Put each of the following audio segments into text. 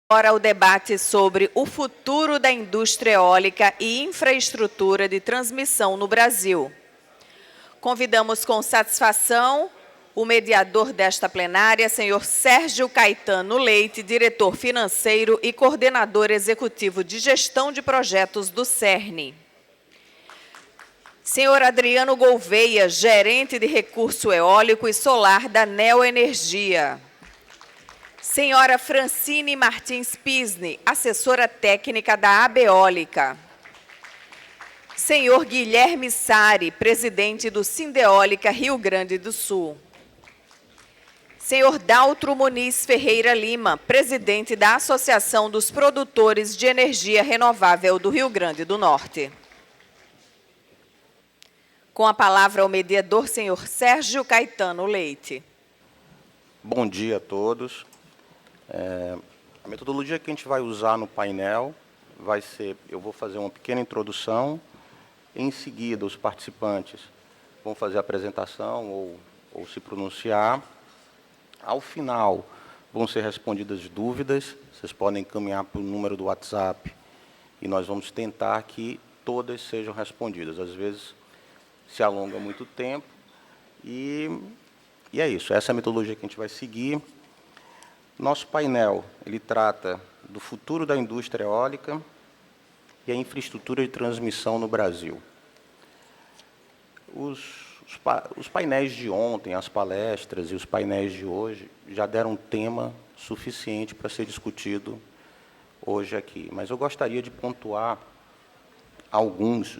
Agora o debate sobre o futuro da indústria eólica e infraestrutura de transmissão no Brasil. Convidamos com satisfação o mediador desta plenária, senhor Sérgio Caetano Leite, diretor financeiro e coordenador executivo de gestão de projetos do CERN. Senhor Adriano Gouveia, gerente de recurso eólico e solar da Neoenergia. Senhora Francine Martins Pisne, assessora técnica da Abeólica. Senhor Guilherme Sari, presidente do Sindeólica Rio Grande do Sul. Senhor Daltro Muniz Ferreira Lima, presidente da Associação dos Produtores de Energia Renovável do Rio Grande do Norte. Com a palavra o mediador, senhor Sérgio Caetano Leite. Bom dia a todos. A metodologia que a gente vai usar no painel vai ser, eu vou fazer uma pequena introdução, em seguida os participantes vão fazer a apresentação ou se pronunciar. Ao final vão ser respondidas dúvidas, vocês podem encaminhar para o número do WhatsApp e nós vamos tentar que todas sejam respondidas. Às vezes se alonga muito tempo e é isso, essa é a metodologia que a gente vai seguir. Nosso painel, ele trata do futuro da indústria eólica e a infraestrutura de transmissão no Brasil. Os painéis de ontem, as palestras e os painéis de hoje já deram tema suficiente para ser discutido hoje aqui. Mas eu gostaria de pontuar alguns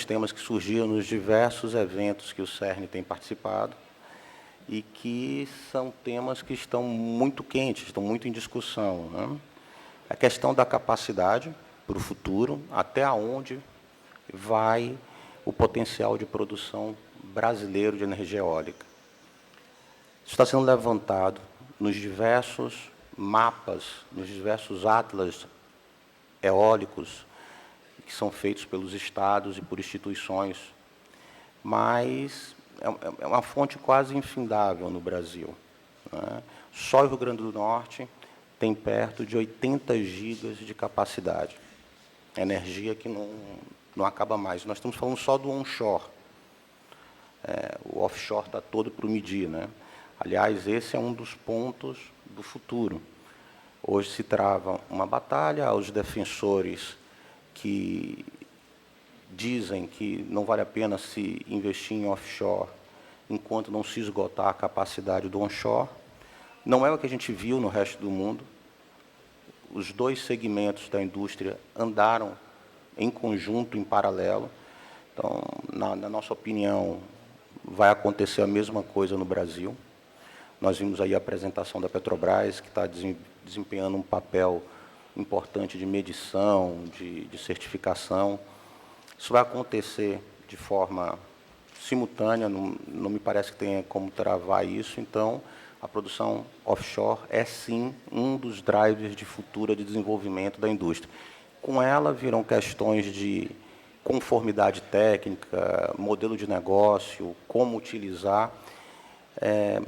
temas que surgiram nos diversos eventos que o CERN tem participado e que são temas que estão muito quentes, estão muito em discussão, né? A questão da capacidade para o futuro, até onde vai o potencial de produção brasileiro de energia eólica. Isso está sendo levantado nos diversos mapas, nos diversos atlas eólicos que são feitos pelos estados e por instituições, mas é uma fonte quase infindável no Brasil, né? Só o Rio Grande do Norte tem perto de 80 gigas de capacidade, energia que não acaba mais. Nós estamos falando só do onshore, o offshore está todo para o medir, né? Aliás, esse é um dos pontos do futuro. Hoje se trava uma batalha aos defensores que dizem que não vale a pena se investir em offshore enquanto não se esgotar a capacidade do onshore. Não é o que a gente viu no resto do mundo. Os dois segmentos da indústria andaram em conjunto, em paralelo. Então, na nossa opinião, vai acontecer a mesma coisa no Brasil. Nós vimos aí a apresentação da Petrobras, que está desempenhando um papel importante de medição, de certificação. Isso vai acontecer de forma simultânea, não me parece que tenha como travar isso. Então, a produção offshore é, sim, um dos drivers de futuro de desenvolvimento da indústria. Com ela virão questões de conformidade técnica, modelo de negócio, como utilizar.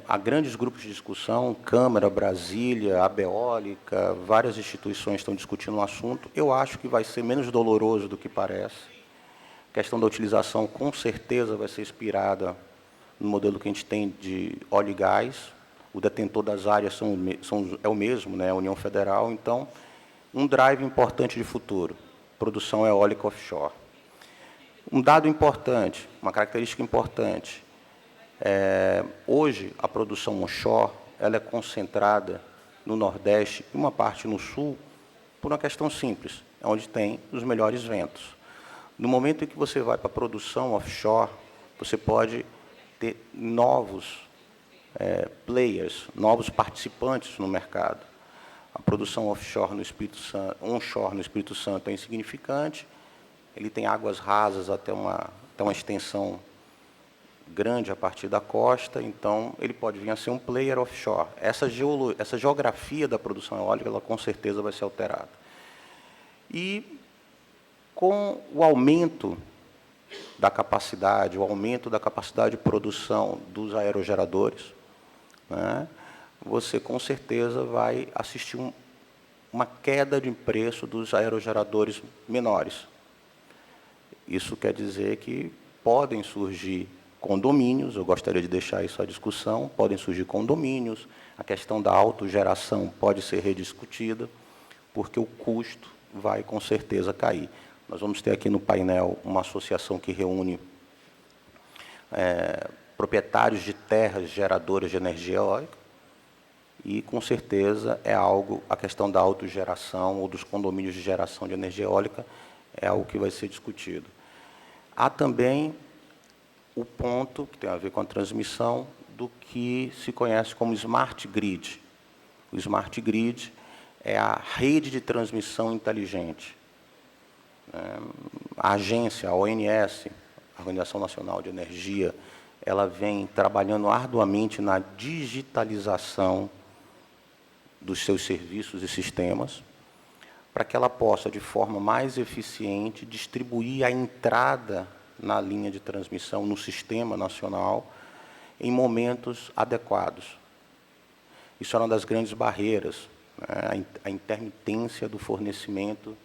Há grandes grupos de discussão, Câmara, Brasília, Abeólica, várias instituições estão discutindo o assunto. Eu acho que vai ser menos doloroso do que parece. A questão da utilização, com certeza, vai ser inspirada no modelo que a gente tem de óleo e gás. O detentor das áreas é o mesmo, né, a União Federal. Então, um drive importante de futuro, produção eólica offshore. Um dado importante, uma característica importante, hoje, a produção onshore ela é concentrada no Nordeste e uma parte no Sul por uma questão simples, é onde tem os melhores ventos. No momento em que você vai para a produção offshore, você pode ter novos players, novos participantes no mercado. A produção offshore no Espírito Santo, onshore no Espírito Santo é insignificante, ele tem águas rasas até uma extensão grande a partir da costa, então ele pode vir a ser um player offshore. Essa geografia da produção eólica, ela com certeza vai ser alterada. E com o aumento da capacidade, o aumento da capacidade de produção dos aerogeradores, né, você com certeza vai assistir uma queda de preço dos aerogeradores menores. Isso quer dizer que podem surgir condomínios, eu gostaria de deixar isso à discussão, podem surgir condomínios, a questão da autogeração pode ser rediscutida, porque o custo vai com certeza cair. Nós vamos ter aqui no painel uma associação que reúne proprietários de terras geradoras de energia eólica, e, com certeza, é algo, a questão da autogeração ou dos condomínios de geração de energia eólica é algo que vai ser discutido. Há também o ponto, que tem a ver com a transmissão, do que se conhece como Smart Grid. O Smart Grid é a rede de transmissão inteligente. A agência, a ONS, a Organização Nacional de Energia, ela vem trabalhando arduamente na digitalização dos seus serviços e sistemas, para que ela possa, de forma mais eficiente, distribuir a entrada na linha de transmissão, no sistema nacional, em momentos adequados. Isso é uma das grandes barreiras, né? A intermitência do fornecimento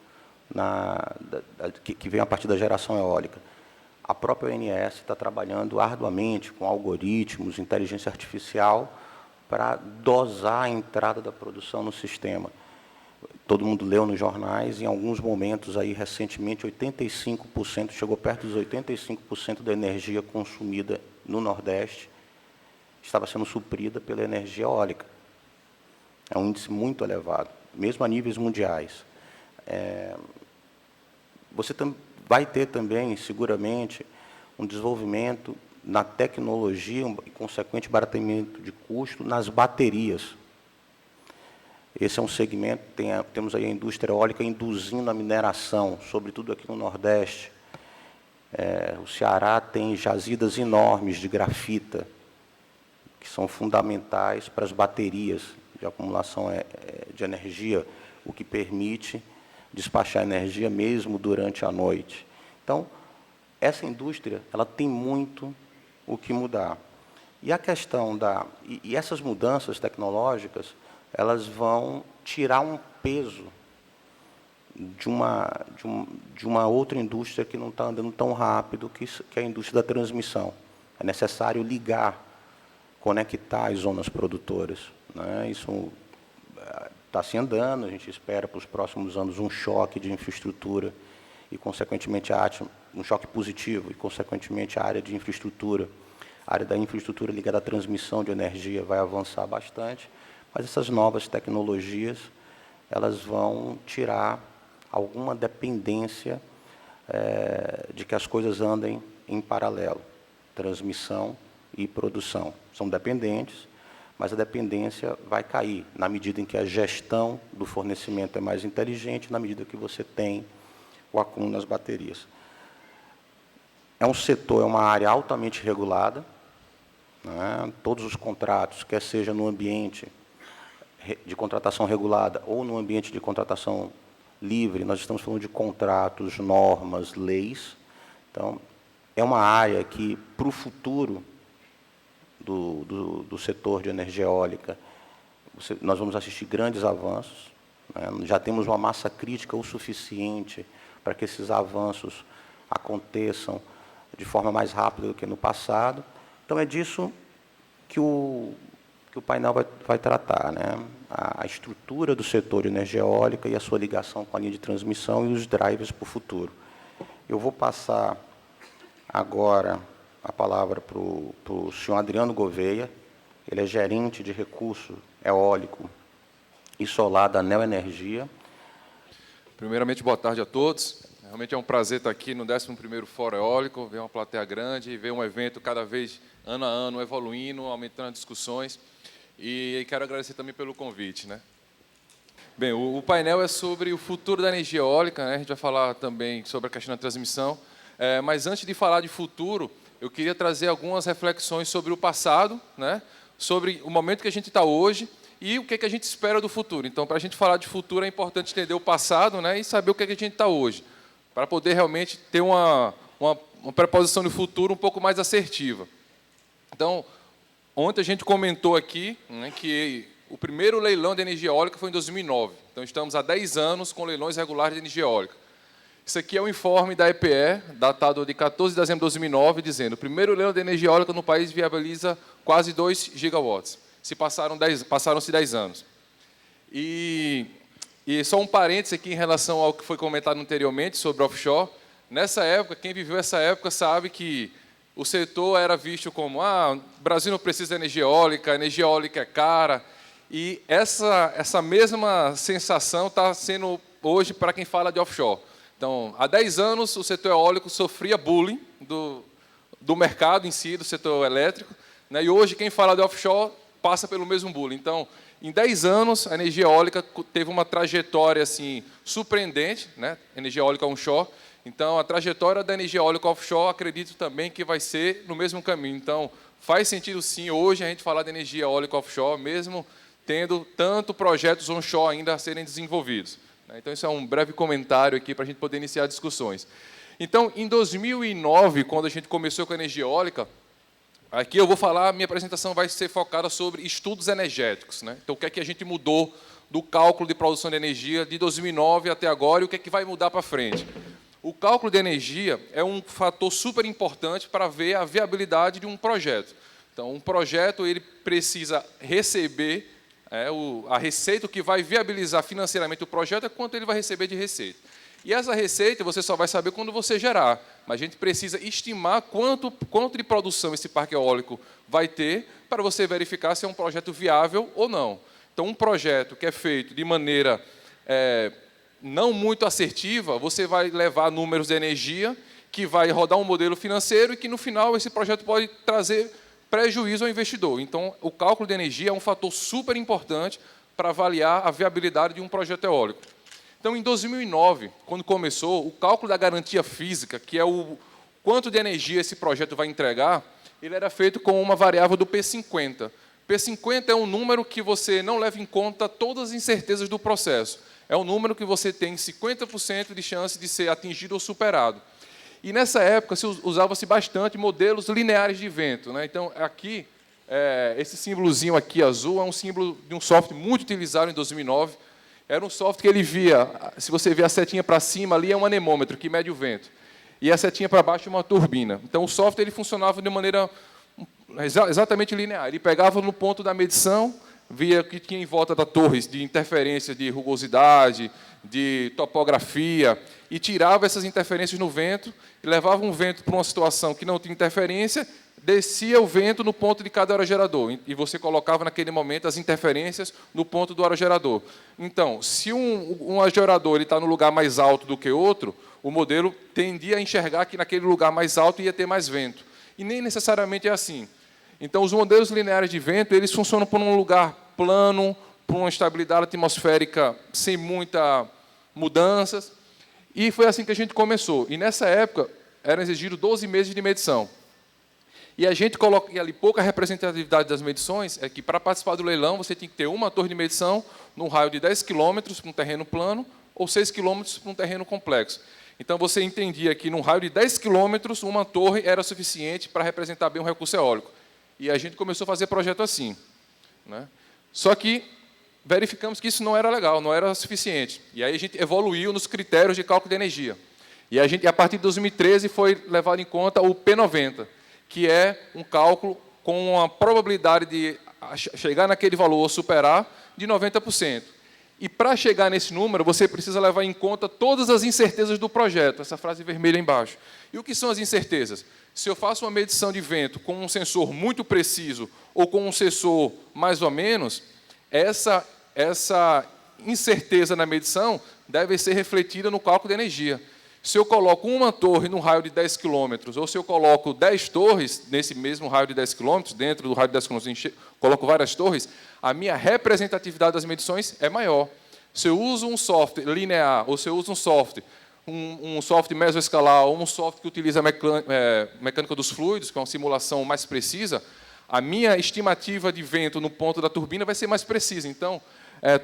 que vem a partir da geração eólica. A própria ONS está trabalhando arduamente com algoritmos, inteligência artificial, para dosar a entrada da produção no sistema. Todo mundo leu nos jornais, em alguns momentos, aí, recentemente, 85%, chegou perto dos 85% da energia consumida no Nordeste estava sendo suprida pela energia eólica. É um índice muito elevado, mesmo a níveis mundiais. Você vai ter também, seguramente, um desenvolvimento na tecnologia e consequente barateamento de custo nas baterias. Esse é um segmento, temos aí a indústria eólica induzindo a mineração, sobretudo aqui no Nordeste. O Ceará tem jazidas enormes de grafita, que são fundamentais para as baterias de acumulação de energia, o que permite despachar energia mesmo durante a noite. Então, essa indústria ela tem muito o que mudar. E a questão e essas mudanças tecnológicas, elas vão tirar um peso de uma outra indústria que não está andando tão rápido, que é a indústria da transmissão. É necessário ligar, conectar as zonas produtoras, né? Isso está se andando, a gente espera para os próximos anos um choque de infraestrutura e, consequentemente, um choque positivo, e, consequentemente, a área de infraestrutura, a área da infraestrutura ligada à transmissão de energia vai avançar bastante, mas essas novas tecnologias, elas vão tirar alguma dependência de que as coisas andem em paralelo, transmissão e produção. São dependentes, mas a dependência vai cair na medida em que a gestão do fornecimento é mais inteligente, na medida que você tem o acúmulo nas baterias. É um setor, é uma área altamente regulada, né? Todos os contratos, quer seja no ambiente de contratação regulada ou no ambiente de contratação livre, nós estamos falando de contratos, normas, leis. Então, é uma área que, para o futuro do setor de energia eólica, nós vamos assistir grandes avanços, né? Já temos uma massa crítica o suficiente para que esses avanços aconteçam de forma mais rápida do que no passado. Então, é disso que o painel vai tratar, né? A estrutura do setor de energia eólica e a sua ligação com a linha de transmissão e os drivers para o futuro. Eu vou passar agora a palavra para o senhor Adriano Gouveia. Ele é gerente de recurso eólico e solar da Neoenergia. Primeiramente, boa tarde a todos. Realmente é um prazer estar aqui no 11º Fórum Eólico, ver uma plateia grande e ver um evento cada vez, ano a ano, evoluindo, aumentando as discussões. E quero agradecer também pelo convite, né? Bem, o painel é sobre o futuro da energia eólica, né? A gente vai falar também sobre a questão da transmissão. Mas antes de falar de futuro, eu queria trazer algumas reflexões sobre o passado, né? Sobre o momento que a gente está hoje e o que a gente espera do futuro. Então, para a gente falar de futuro, é importante entender o passado, né? E saber o que a gente está hoje, para poder realmente ter uma preposição de futuro um pouco mais assertiva. Então, ontem a gente comentou aqui, né, que o primeiro leilão de energia eólica foi em 2009. Então, estamos há 10 anos com leilões regulares de energia eólica. Isso aqui é um informe da EPE, datado de 14 de dezembro de 2009, dizendo: o primeiro leilão de energia eólica no país viabiliza quase 2 gigawatts. Passaram-se 10 anos. E só um parêntese aqui em relação ao que foi comentado anteriormente sobre offshore. Nessa época, quem viveu essa época sabe que o setor era visto como: o Brasil não precisa de energia eólica é cara. E essa mesma sensação está sendo hoje para quem fala de offshore. Então, há 10 anos, o setor eólico sofria bullying do mercado em si, do setor elétrico, né? E hoje, quem fala de offshore passa pelo mesmo bullying. Então, em 10 anos, a energia eólica teve uma trajetória assim, surpreendente, né? Energia eólica onshore. Então, a trajetória da energia eólica offshore, acredito também que vai ser no mesmo caminho. Então, faz sentido, sim, hoje a gente falar de energia eólica offshore, mesmo tendo tanto projetos onshore ainda a serem desenvolvidos. Então, isso é um breve comentário aqui para a gente poder iniciar discussões. Então, em 2009, quando a gente começou com a energia eólica, aqui eu vou falar, minha apresentação vai ser focada sobre estudos energéticos, né? Então, o que é que a gente mudou do cálculo de produção de energia de 2009 até agora e o que é que vai mudar para frente. O cálculo de energia é um fator super importante para ver a viabilidade de um projeto. Então, um projeto ele precisa receber a receita que vai viabilizar financeiramente o projeto é quanto ele vai receber de receita. E essa receita você só vai saber quando você gerar. Mas a gente precisa estimar quanto de produção esse parque eólico vai ter para você verificar se é um projeto viável ou não. Então, um projeto que é feito de maneira não muito assertiva, você vai levar números de energia, que vai rodar um modelo financeiro e que, no final, esse projeto pode trazer prejuízo ao investidor. Então, o cálculo de energia é um fator super importante para avaliar a viabilidade de um projeto eólico. Então, em 2009, quando começou, o cálculo da garantia física, que é o quanto de energia esse projeto vai entregar, ele era feito com uma variável do P50. P50 é um número que você não leva em conta todas as incertezas do processo. É um número que você tem 50% de chance de ser atingido ou superado. E, nessa época, usava-se bastante modelos lineares de vento, né? Então, aqui, esse símbolozinho aqui azul é um símbolo de um software muito utilizado em 2009. Era um software que ele via, se você vê a setinha para cima, ali é um anemômetro, que mede o vento. E a setinha para baixo é uma turbina. Então, o software ele funcionava de maneira exatamente linear. Ele pegava no ponto da medição, via o que tinha em volta da torre de interferência, de rugosidade, de topografia, e tirava essas interferências no vento, e levava um vento para uma situação que não tinha interferência, descia o vento no ponto de cada aerogerador, e você colocava, naquele momento, as interferências no ponto do aerogerador. Então, se um aerogerador está no lugar mais alto do que outro, o modelo tendia a enxergar que naquele lugar mais alto ia ter mais vento. E nem necessariamente é assim. Então, os modelos lineares de vento eles funcionam por um lugar plano, por uma estabilidade atmosférica sem muitas mudanças. E foi assim que a gente começou. E, nessa época, eram exigidos 12 meses de medição. E a gente coloca ali pouca representatividade das medições, é que, para participar do leilão, você tem que ter uma torre de medição num raio de 10 km para um terreno plano ou 6 km para um terreno complexo. Então, você entendia que, num raio de 10 km, uma torre era suficiente para representar bem um recurso eólico. E a gente começou a fazer projeto assim, né? Só que verificamos que isso não era legal, não era suficiente. E aí a gente evoluiu nos critérios de cálculo de energia. E a partir de 2013, foi levado em conta o P90, que é um cálculo com a probabilidade de chegar naquele valor ou superar de 90%. E, para chegar nesse número, você precisa levar em conta todas as incertezas do projeto, essa frase vermelha embaixo. E o que são as incertezas? Se eu faço uma medição de vento com um sensor muito preciso ou com um sensor mais ou menos, essa incerteza na medição deve ser refletida no cálculo de energia. Se eu coloco uma torre num raio de 10 km, ou se eu coloco 10 torres nesse mesmo raio de 10 km, dentro do raio de 10 km, coloco várias torres, a minha representatividade das medições é maior. Se eu uso um software linear, ou se eu uso um software mesoescalar, ou um software que utiliza a mecânica dos fluidos, que é uma simulação mais precisa, a minha estimativa de vento no ponto da turbina vai ser mais precisa. Então,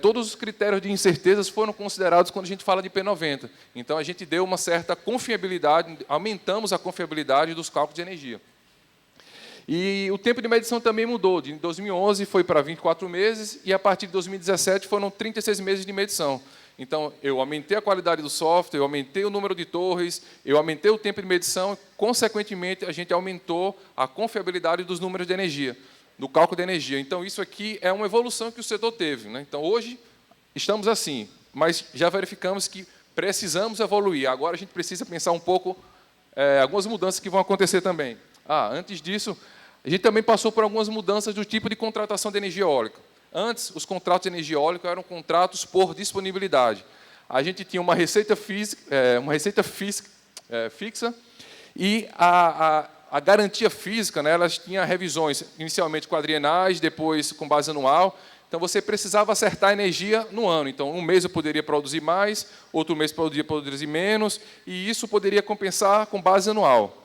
todos os critérios de incertezas foram considerados quando a gente fala de P90. Então, a gente deu uma certa confiabilidade, aumentamos a confiabilidade dos cálculos de energia. E o tempo de medição também mudou. De 2011 foi para 24 meses e, a partir de 2017, foram 36 meses de medição. Então, eu aumentei a qualidade do software, eu aumentei o número de torres, eu aumentei o tempo de medição, consequentemente, a gente aumentou a confiabilidade dos números de energia, do cálculo de energia. Então, isso aqui é uma evolução que o setor teve, né? Então, hoje, estamos assim, mas já verificamos que precisamos evoluir. Agora, a gente precisa pensar um pouco algumas mudanças que vão acontecer também. Antes disso, a gente também passou por algumas mudanças do tipo de contratação de energia eólica. Antes, os contratos de energia eólica eram contratos por disponibilidade. A gente tinha uma receita fixa e a garantia física, né, elas tinham revisões inicialmente quadrienais, depois com base anual. Então, você precisava acertar a energia no ano. Então, um mês eu poderia produzir mais, outro mês poderia produzir menos, e isso poderia compensar com base anual.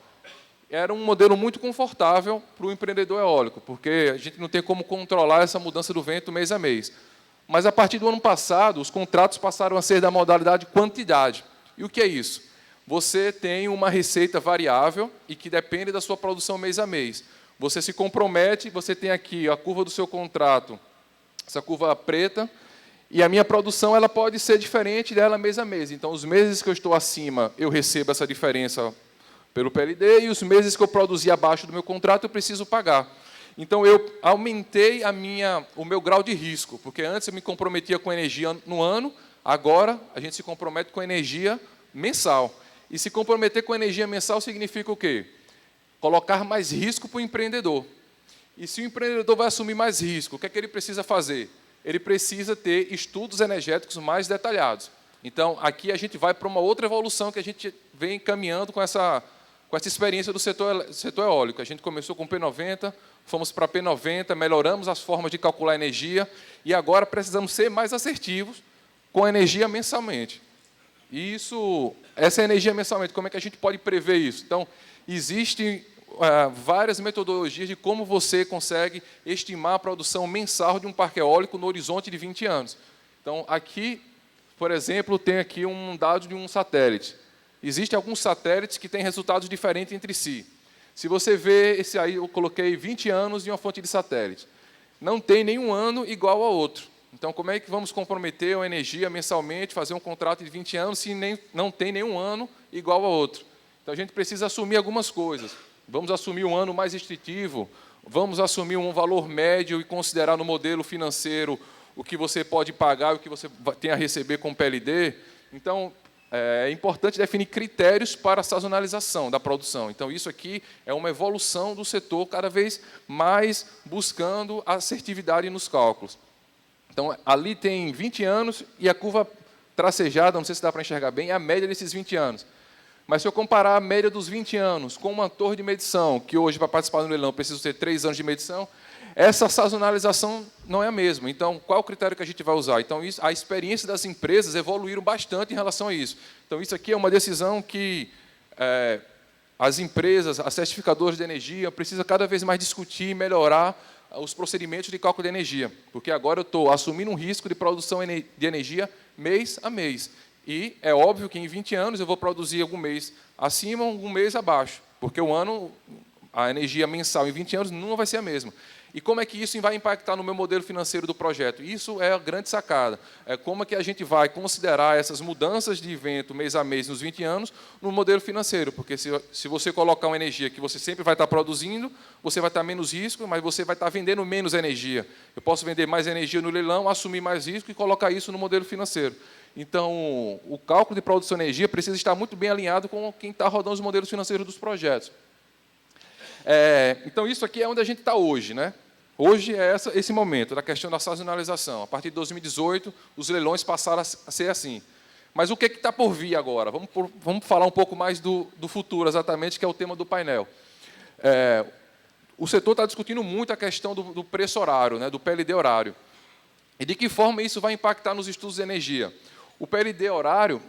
Era um modelo muito confortável para o empreendedor eólico, porque a gente não tem como controlar essa mudança do vento mês a mês. Mas, a partir do ano passado, os contratos passaram a ser da modalidade quantidade. E o que é isso? Você tem uma receita variável e que depende da sua produção mês a mês. Você se compromete, você tem aqui a curva do seu contrato, essa curva preta, e a minha produção ela pode ser diferente dela mês a mês. Então, os meses que eu estou acima, eu recebo essa diferença pelo PLD, e os meses que eu produzi abaixo do meu contrato, eu preciso pagar. Então, eu aumentei o meu grau de risco, porque antes eu me comprometia com energia no ano, agora a gente se compromete com energia mensal. E se comprometer com energia mensal significa o quê? Colocar mais risco para o empreendedor. E se o empreendedor vai assumir mais risco, o que é que ele precisa fazer? Ele precisa ter estudos energéticos mais detalhados. Então, aqui a gente vai para uma outra evolução que a gente vem caminhando com essa experiência do setor eólico. A gente começou com P90, fomos para P90, melhoramos as formas de calcular a energia, e agora precisamos ser mais assertivos com a energia mensalmente. Essa energia mensalmente, como é que a gente pode prever isso? Então, existem várias metodologias de como você consegue estimar a produção mensal de um parque eólico no horizonte de 20 anos. Então, aqui, por exemplo, tem aqui um dado de um satélite. Existem alguns satélites que têm resultados diferentes entre si. Se você vê, esse aí eu coloquei 20 anos de uma fonte de satélite. Não tem nenhum ano igual ao outro. Então, como é que vamos comprometer a energia mensalmente, fazer um contrato de 20 anos, se não tem nenhum ano igual ao outro? Então, a gente precisa assumir algumas coisas. Vamos assumir um ano mais restritivo, vamos assumir um valor médio e considerar no modelo financeiro o que você pode pagar, o que você tem a receber com PLD. Então, é importante definir critérios para a sazonalização da produção. Então, isso aqui é uma evolução do setor cada vez mais buscando assertividade nos cálculos. Então, ali tem 20 anos e a curva tracejada, não sei se dá para enxergar bem, é a média desses 20 anos. Mas, se eu comparar a média dos 20 anos com uma torre de medição, que hoje, para participar do leilão, preciso ter 3 anos de medição, essa sazonalização não é a mesma. Então, qual é o critério que a gente vai usar? Então, a experiência das empresas evoluíram bastante em relação a isso. Então, isso aqui é uma decisão que as empresas, as certificadoras de energia, precisam cada vez mais discutir e melhorar os procedimentos de cálculo de energia, porque agora eu estou assumindo um risco de produção de energia mês a mês. E é óbvio que em 20 anos eu vou produzir algum mês acima, algum mês abaixo, porque a energia mensal em 20 anos não vai ser a mesma. E como é que isso vai impactar no meu modelo financeiro do projeto? Isso é a grande sacada. É como é que a gente vai considerar essas mudanças de evento mês a mês nos 20 anos no modelo financeiro, porque se você colocar uma energia que você sempre vai estar produzindo, você vai estar menos risco, mas você vai estar vendendo menos energia. Eu posso vender mais energia no leilão, assumir mais risco e colocar isso no modelo financeiro. Então, o cálculo de produção de energia precisa estar muito bem alinhado com quem está rodando os modelos financeiros dos projetos. Então, isso aqui é onde a gente está hoje, né? Hoje é esse momento da questão da sazonalização. A partir de 2018, os leilões passaram a ser assim. Mas o que está por vir agora? Vamos falar um pouco mais do futuro, exatamente, que é o tema do painel. O setor está discutindo muito a questão do preço horário, né, do PLD horário. E de que forma isso vai impactar nos estudos de energia? O PLD horário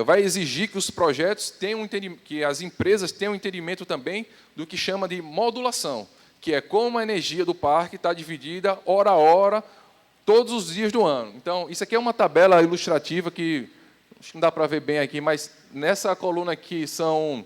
vai exigir que os projetos tenham que as empresas tenham um entendimento também do que chama de modulação, que é como a energia do parque está dividida hora a hora, todos os dias do ano. Então, isso aqui é uma tabela ilustrativa que acho que não dá para ver bem aqui, mas nessa coluna aqui são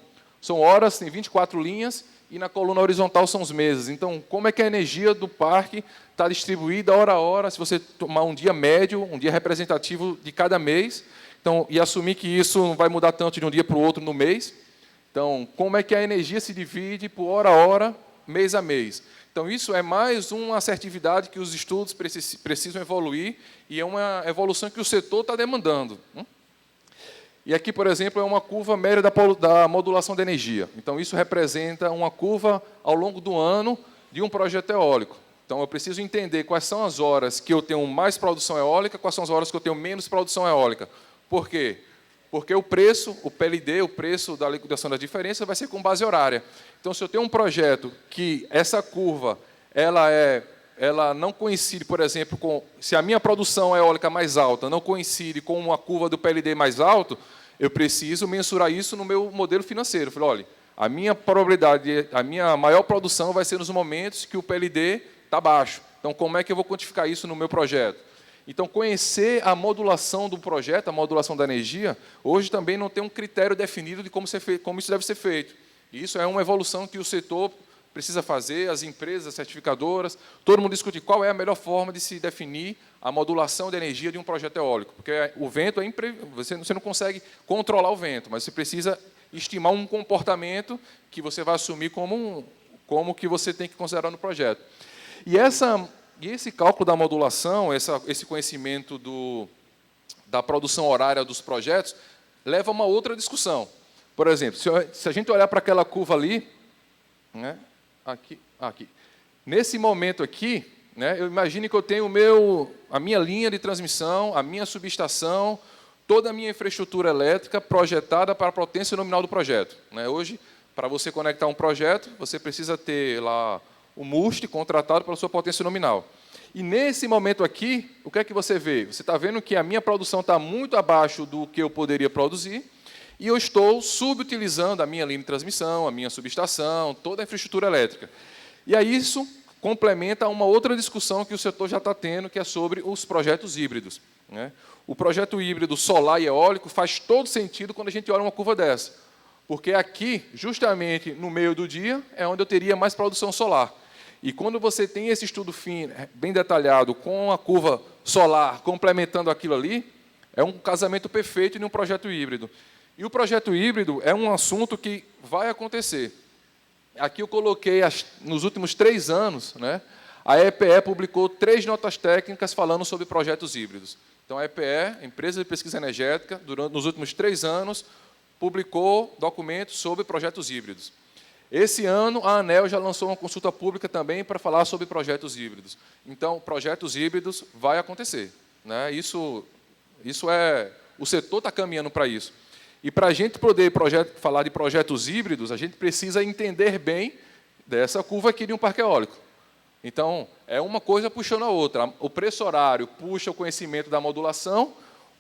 horas, tem 24 linhas, e na coluna horizontal são os meses. Então, como é que a energia do parque está distribuída hora a hora, se você tomar um dia médio, um dia representativo de cada mês, então, e assumir que isso não vai mudar tanto de um dia para o outro no mês. Então, como é que a energia se divide por hora a hora, mês a mês. Então, isso é mais uma assertividade que os estudos precisam evoluir, e é uma evolução que o setor está demandando. E aqui, por exemplo, é uma curva média da modulação de energia. Então, isso representa uma curva ao longo do ano de um projeto eólico. Então, eu preciso entender quais são as horas que eu tenho mais produção eólica, quais são as horas que eu tenho menos produção eólica. Por quê? Porque o preço, o PLD, o preço da liquidação da diferença, vai ser com base horária. Então, se eu tenho um projeto que essa curva ela não coincide, por exemplo, com... Se a minha produção eólica mais alta não coincide com uma curva do PLD mais alto, eu preciso mensurar isso no meu modelo financeiro. Eu falei, olha, a minha probabilidade, a minha maior produção vai ser nos momentos que o PLD está baixo. Então, como é que eu vou quantificar isso no meu projeto? Então, conhecer a modulação do projeto, a modulação da energia, hoje também não tem um critério definido de como isso deve ser feito. E isso é uma evolução que o setor precisa fazer, as empresas, as certificadoras, todo mundo discute qual é a melhor forma de se definir a modulação de energia de um projeto eólico. Porque o vento é você não consegue controlar o vento, mas você precisa estimar um comportamento que você vai assumir como que você tem que considerar no projeto. E esse cálculo da modulação, esse conhecimento da produção horária dos projetos, leva a uma outra discussão. Por exemplo, se a gente olhar para aquela curva ali, né, aqui. Nesse momento aqui, né, eu imagino que eu tenho a minha linha de transmissão, a minha subestação, toda a minha infraestrutura elétrica projetada para a potência nominal do projeto. Né? Hoje, para você conectar um projeto, você precisa ter lá o MUST contratado pela sua potência nominal. E, nesse momento aqui, o que é que você vê? Você está vendo que a minha produção está muito abaixo do que eu poderia produzir, e eu estou subutilizando a minha linha de transmissão, a minha subestação, toda a infraestrutura elétrica. E aí isso complementa uma outra discussão que o setor já está tendo, que é sobre os projetos híbridos. Né? O projeto híbrido solar e eólico faz todo sentido quando a gente olha uma curva dessa, porque aqui, justamente no meio do dia, é onde eu teria mais produção solar. E quando você tem esse estudo fino, bem detalhado, com a curva solar complementando aquilo ali, é um casamento perfeito em um projeto híbrido. E o projeto híbrido é um assunto que vai acontecer. Aqui eu coloquei, nos últimos 3 anos, né, a EPE publicou 3 notas técnicas falando sobre projetos híbridos. Então, a EPE, Empresa de Pesquisa Energética, nos últimos 3 anos, publicou documentos sobre projetos híbridos. Esse ano, a ANEEL já lançou uma consulta pública também para falar sobre projetos híbridos. Então, projetos híbridos vai acontecer. Né? Isso é... O setor está caminhando para isso. E para a gente poder falar de projetos híbridos, a gente precisa entender bem dessa curva aqui de um parque eólico. Então, é uma coisa puxando a outra. O preço horário puxa o conhecimento da modulação,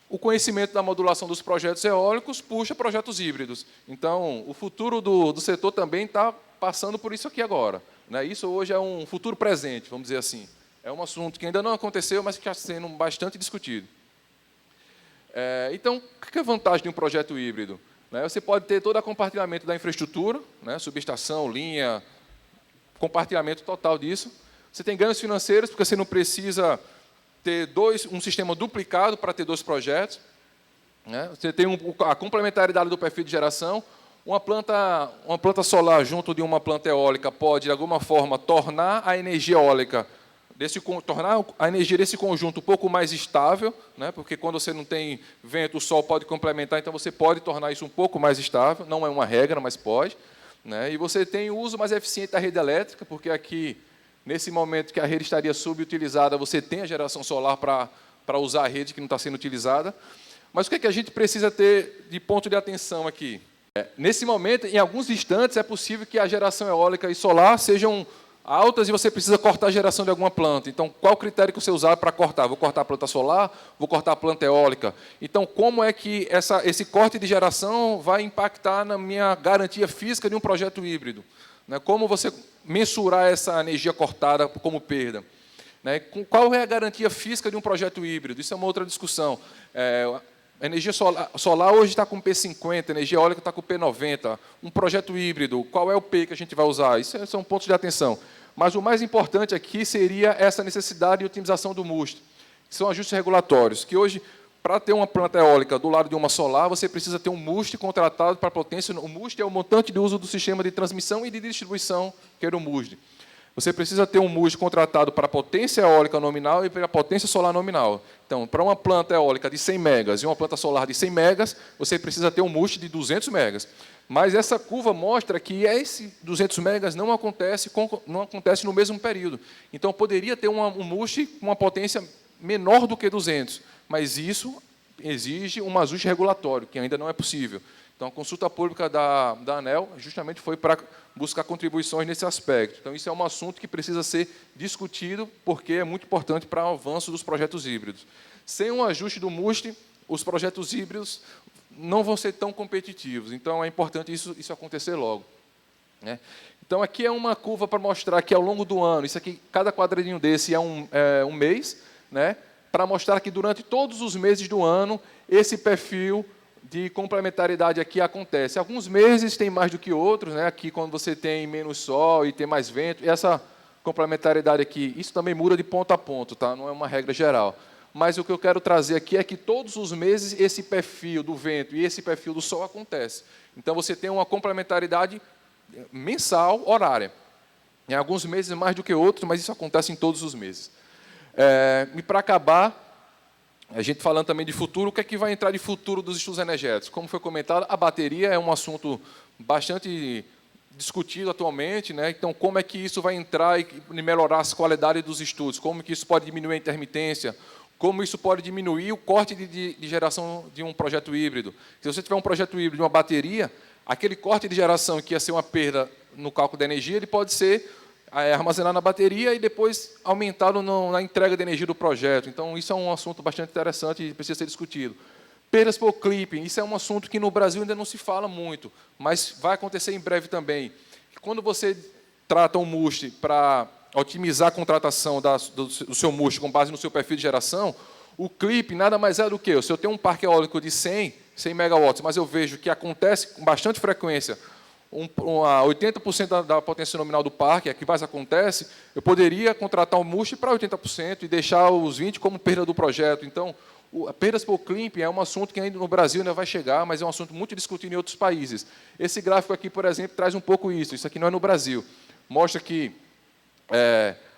o conhecimento da modulação dos projetos eólicos puxa projetos híbridos. Então, o futuro do setor também está passando por isso aqui agora. Né? Isso hoje é um futuro presente, vamos dizer assim. É um assunto que ainda não aconteceu, mas que está sendo bastante discutido. Então, o que é a vantagem de um projeto híbrido? Você pode ter todo o compartilhamento da infraestrutura, né, subestação, linha, compartilhamento total disso. Você tem ganhos financeiros, porque você não precisa ter um sistema duplicado para ter 2 projetos. Né? Você tem a complementariedade do perfil de geração. Uma planta solar junto de uma planta eólica pode, de alguma forma, tornar a energia eólica tornar a energia desse conjunto um pouco mais estável, né? Porque quando você não tem vento, o sol pode complementar, então você pode tornar isso um pouco mais estável, não é uma regra, mas pode. Né? E você tem o uso mais eficiente da rede elétrica, porque aqui, nesse momento que a rede estaria subutilizada, você tem a geração solar para usar a rede que não está sendo utilizada. Mas o que é que a gente precisa ter de ponto de atenção aqui? Nesse momento, em alguns instantes, é possível que a geração eólica e solar sejam altas e você precisa cortar a geração de alguma planta. Então, qual o critério que você usar para cortar? Vou cortar a planta solar? Vou cortar a planta eólica? Então, como é que esse corte de geração vai impactar na minha garantia física de um projeto híbrido? Né? Como você mensurar essa energia cortada como perda? Né? Qual é a garantia física de um projeto híbrido? Isso é uma outra discussão. A energia solar hoje está com P50, a energia eólica está com P90. Um projeto híbrido, qual é o P que a gente vai usar? Isso são pontos de atenção. Mas o mais importante aqui seria essa necessidade de otimização do MUST, que são ajustes regulatórios, que hoje, para ter uma planta eólica do lado de uma solar, você precisa ter um MUST contratado para a potência. O MUST é o montante de uso do sistema de transmissão e de distribuição, que era o MUST. Você precisa ter um MUST contratado para a potência eólica nominal e para a potência solar nominal. Então, para uma planta eólica de 100 megas e uma planta solar de 100 megas, você precisa ter um MUST de 200 megas. Mas essa curva mostra que esse 200 megas não acontece no mesmo período. Então, poderia ter um MUST com uma potência menor do que 200, mas isso exige um ajuste regulatório, que ainda não é possível. Então, a consulta pública da ANEEL justamente foi para buscar contribuições nesse aspecto. Então, isso é um assunto que precisa ser discutido, porque é muito importante para o avanço dos projetos híbridos. Sem um ajuste do MUST, os projetos híbridos não vão ser tão competitivos. Então, é importante isso acontecer logo, né? Então, aqui é uma curva para mostrar que, ao longo do ano, isso aqui, cada quadradinho desse é um mês, né, para mostrar que, durante todos os meses do ano, esse perfil de complementaridade aqui acontece. Alguns meses tem mais do que outros, né? Aqui, quando você tem menos sol e tem mais vento, essa complementaridade aqui, isso também muda de ponto a ponto, tá? Não é uma regra geral. Mas o que eu quero trazer aqui é que todos os meses esse perfil do vento e esse perfil do sol acontece. Então, você tem uma complementaridade mensal, horária. Em alguns meses mais do que outros, mas isso acontece em todos os meses. E, para acabar, a gente falando também de futuro, o que é que vai entrar de futuro dos estudos energéticos? Como foi comentado, a bateria é um assunto bastante discutido atualmente, né? Então, como é que isso vai entrar e melhorar as qualidades dos estudos? Como que isso pode diminuir a intermitência? Como isso pode diminuir o corte de geração de um projeto híbrido? Se você tiver um projeto híbrido de uma bateria, aquele corte de geração que ia ser uma perda no cálculo da energia, ele pode ser armazenado na bateria e depois aumentado na entrega de energia do projeto. Então, isso é um assunto bastante interessante e precisa ser discutido. Perdas por clipping, isso é um assunto que no Brasil ainda não se fala muito, mas vai acontecer em breve também. Quando você trata um MUST para otimizar a contratação do seu MUST com base no seu perfil de geração, o clipping nada mais é do que, se eu tenho um parque eólico de 100 megawatts, mas eu vejo que acontece com bastante frequência 80% da potência nominal do parque, é que mais acontece, eu poderia contratar o MUST para 80% e deixar os 20% como perda do projeto. Então, perdas por clipping é um assunto que ainda no Brasil ainda vai chegar, mas é um assunto muito discutido em outros países. Esse gráfico aqui, por exemplo, traz um pouco isso. Isso aqui não é no Brasil. Mostra que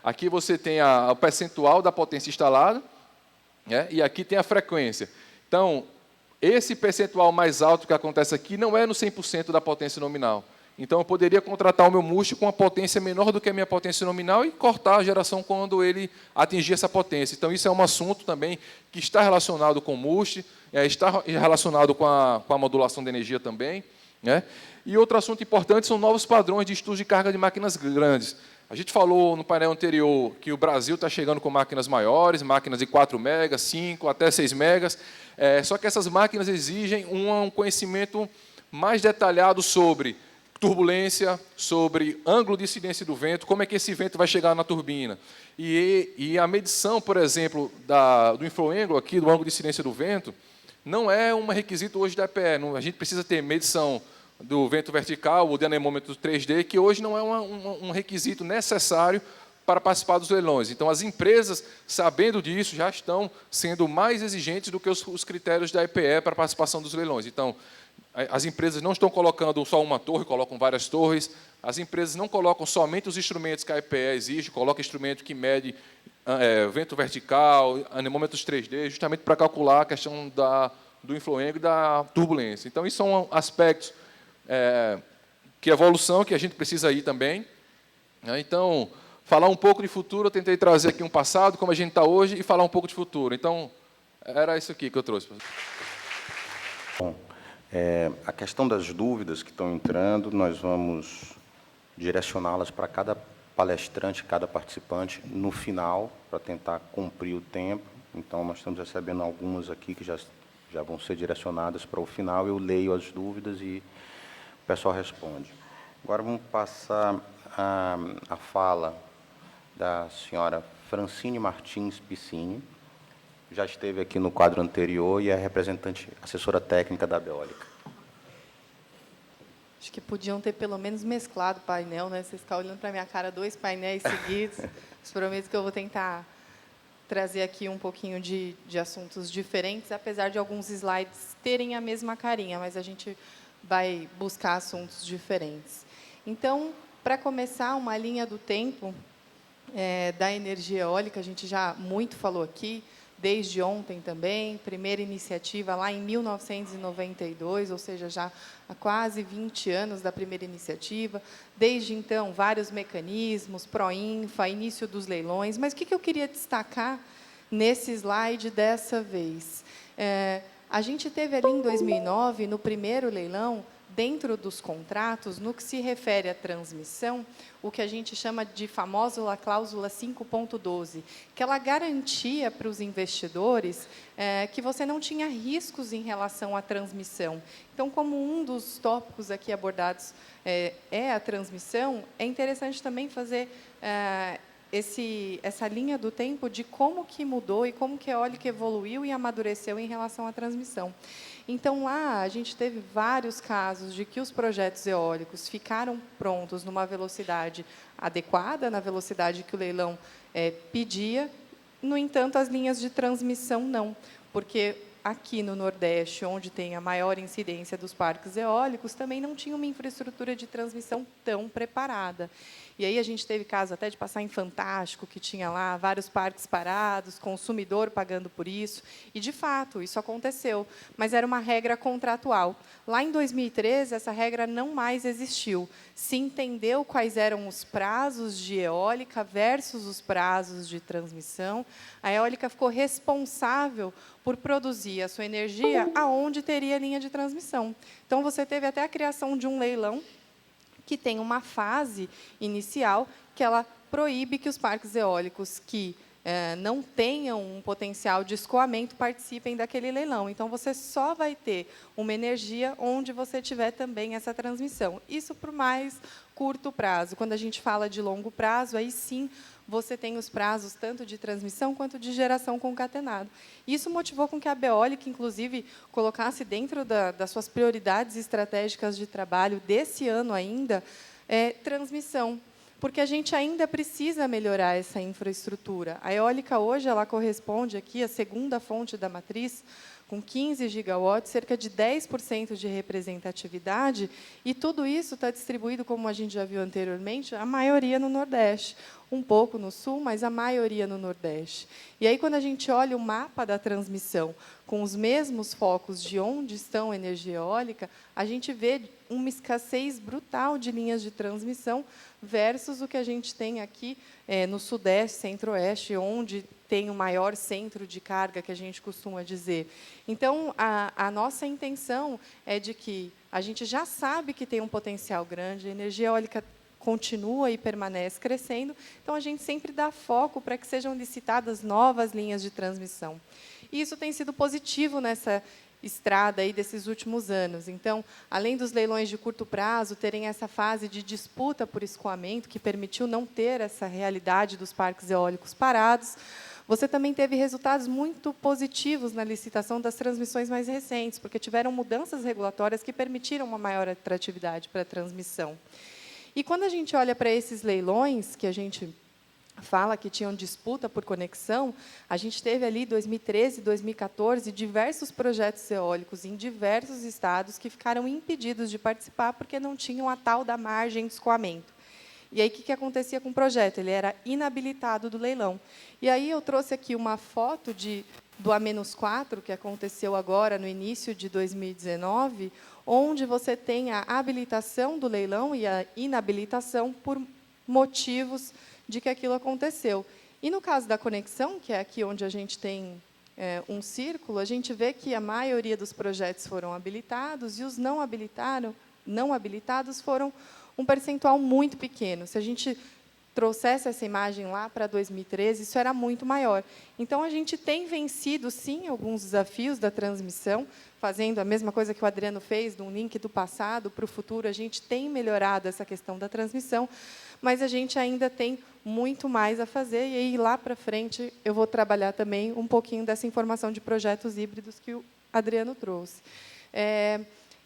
aqui você tem o percentual da potência instalada, né, e aqui tem a frequência. Então, esse percentual mais alto que acontece aqui não é no 100% da potência nominal. Então, eu poderia contratar o meu MUST com uma potência menor do que a minha potência nominal e cortar a geração quando ele atingir essa potência. Então, isso é um assunto também que está relacionado com o MUST, está relacionado com a modulação de energia também, né? E outro assunto importante são novos padrões de estudos de carga de máquinas grandes. A gente falou no painel anterior que o Brasil está chegando com máquinas maiores, máquinas de 4 megas, 5, até 6 megas, só que essas máquinas exigem um conhecimento mais detalhado sobre turbulência, sobre ângulo de incidência do vento, como é que esse vento vai chegar na turbina. E a medição, por exemplo, do inflow angle, aqui, do ângulo de incidência do vento, não é um requisito hoje da EPE. A gente precisa ter medição do vento vertical, o de anemômetro 3D, que hoje não é um requisito necessário para participar dos leilões. Então, as empresas, sabendo disso, já estão sendo mais exigentes do que os critérios da EPE para a participação dos leilões. Então, as empresas não estão colocando só uma torre, colocam várias torres. As empresas não colocam somente os instrumentos que a EPE exige, colocam instrumento que mede vento vertical, anemômetros 3D, justamente para calcular a questão do inflow angle e da turbulência. Então, isso são aspectos que evolução que a gente precisa ir também, né? Então, falar um pouco de futuro, eu tentei trazer aqui um passado, como a gente está hoje, e falar um pouco de futuro. Então, era isso aqui que eu trouxe. Bom, a questão das dúvidas que estão entrando, nós vamos direcioná-las para cada palestrante, cada participante, no final, para tentar cumprir o tempo. Então, nós estamos recebendo algumas aqui que já vão ser direcionadas para o final. Eu leio as dúvidas e o pessoal responde. Agora vamos passar a fala da senhora Francine Martins Piscini, já esteve aqui no quadro anterior e é representante, assessora técnica da Beólica. Acho que podiam ter pelo menos mesclado o painel, né? Vocês ficam olhando para a minha cara 2 painéis seguidos. Os prometo que eu vou tentar trazer aqui um pouquinho de assuntos diferentes, apesar de alguns slides terem a mesma carinha, mas a gente vai buscar assuntos diferentes. Então, para começar, uma linha do tempo da energia eólica, a gente já muito falou aqui, desde ontem também, primeira iniciativa lá em 1992, ou seja, já há quase 20 anos da primeira iniciativa. Desde então, vários mecanismos, Proinfa, início dos leilões. Mas o que eu queria destacar nesse slide dessa vez? A gente teve ali em 2009, no primeiro leilão, dentro dos contratos, no que se refere à transmissão, o que a gente chama de famosa cláusula 5.12, que ela garantia para os investidores que você não tinha riscos em relação à transmissão. Então, como um dos tópicos aqui abordados é a transmissão, é interessante também fazer essa linha do tempo de como que mudou e como que a eólica evoluiu e amadureceu em relação à transmissão. Então, lá, a gente teve vários casos de que os projetos eólicos ficaram prontos numa velocidade adequada, na velocidade que o leilão pedia. No entanto, as linhas de transmissão não, porque aqui no Nordeste, onde tem a maior incidência dos parques eólicos, também não tinha uma infraestrutura de transmissão tão preparada. E aí a gente teve caso até de passar em Fantástico, que tinha lá vários parques parados, consumidor pagando por isso. E, de fato, isso aconteceu, mas era uma regra contratual. Lá em 2013, essa regra não mais existiu. Se entendeu quais eram os prazos de eólica versus os prazos de transmissão. A eólica ficou responsável por produzir a sua energia aonde teria linha de transmissão. Então, você teve até a criação de um leilão que tem uma fase inicial que ela proíbe que os parques eólicos que não tenham um potencial de escoamento participem daquele leilão. Então, você só vai ter uma energia onde você tiver também essa transmissão. Isso por mais curto prazo. Quando a gente fala de longo prazo, aí sim você tem os prazos tanto de transmissão quanto de geração concatenado. Isso motivou com que a Beólica, inclusive, colocasse dentro das suas prioridades estratégicas de trabalho desse ano ainda, transmissão, porque a gente ainda precisa melhorar essa infraestrutura. A eólica hoje ela corresponde aqui à segunda fonte da matriz, com 15 gigawatts, cerca de 10% de representatividade, e tudo isso está distribuído, como a gente já viu anteriormente, a maioria no Nordeste, um pouco no Sul, mas a maioria no Nordeste. E aí, quando a gente olha o mapa da transmissão, com os mesmos focos de onde estão a energia eólica, a gente vê uma escassez brutal de linhas de transmissão versus o que a gente tem aqui no Sudeste, Centro-Oeste, onde tem o maior centro de carga, que a gente costuma dizer. Então, a nossa intenção é de que a gente já sabe que tem um potencial grande, a energia eólica continua e permanece crescendo, então a gente sempre dá foco para que sejam licitadas novas linhas de transmissão. E isso tem sido positivo nessa estrada aí desses últimos anos. Então, além dos leilões de curto prazo terem essa fase de disputa por escoamento, que permitiu não ter essa realidade dos parques eólicos parados, você também teve resultados muito positivos na licitação das transmissões mais recentes, porque tiveram mudanças regulatórias que permitiram uma maior atratividade para a transmissão. E quando a gente olha para esses leilões, que a gente fala que tinham disputa por conexão, a gente teve ali, 2013, 2014, diversos projetos eólicos em diversos estados que ficaram impedidos de participar porque não tinham a tal da margem de escoamento. E aí, o que acontecia com o projeto? Ele era inabilitado do leilão. E aí eu trouxe aqui uma foto do A-4, que aconteceu agora no início de 2019, onde você tem a habilitação do leilão e a inabilitação por motivos de que aquilo aconteceu. E, no caso da conexão, que é aqui onde a gente tem um círculo, a gente vê que a maioria dos projetos foram habilitados e os não habilitados foram um percentual muito pequeno. Se a gente trouxesse essa imagem lá para 2013, isso era muito maior. Então, a gente tem vencido, sim, alguns desafios da transmissão, fazendo a mesma coisa que o Adriano fez, de um link do passado para o futuro, a gente tem melhorado essa questão da transmissão, mas a gente ainda tem muito mais a fazer, e aí, lá para frente, eu vou trabalhar também um pouquinho dessa informação de projetos híbridos que o Adriano trouxe.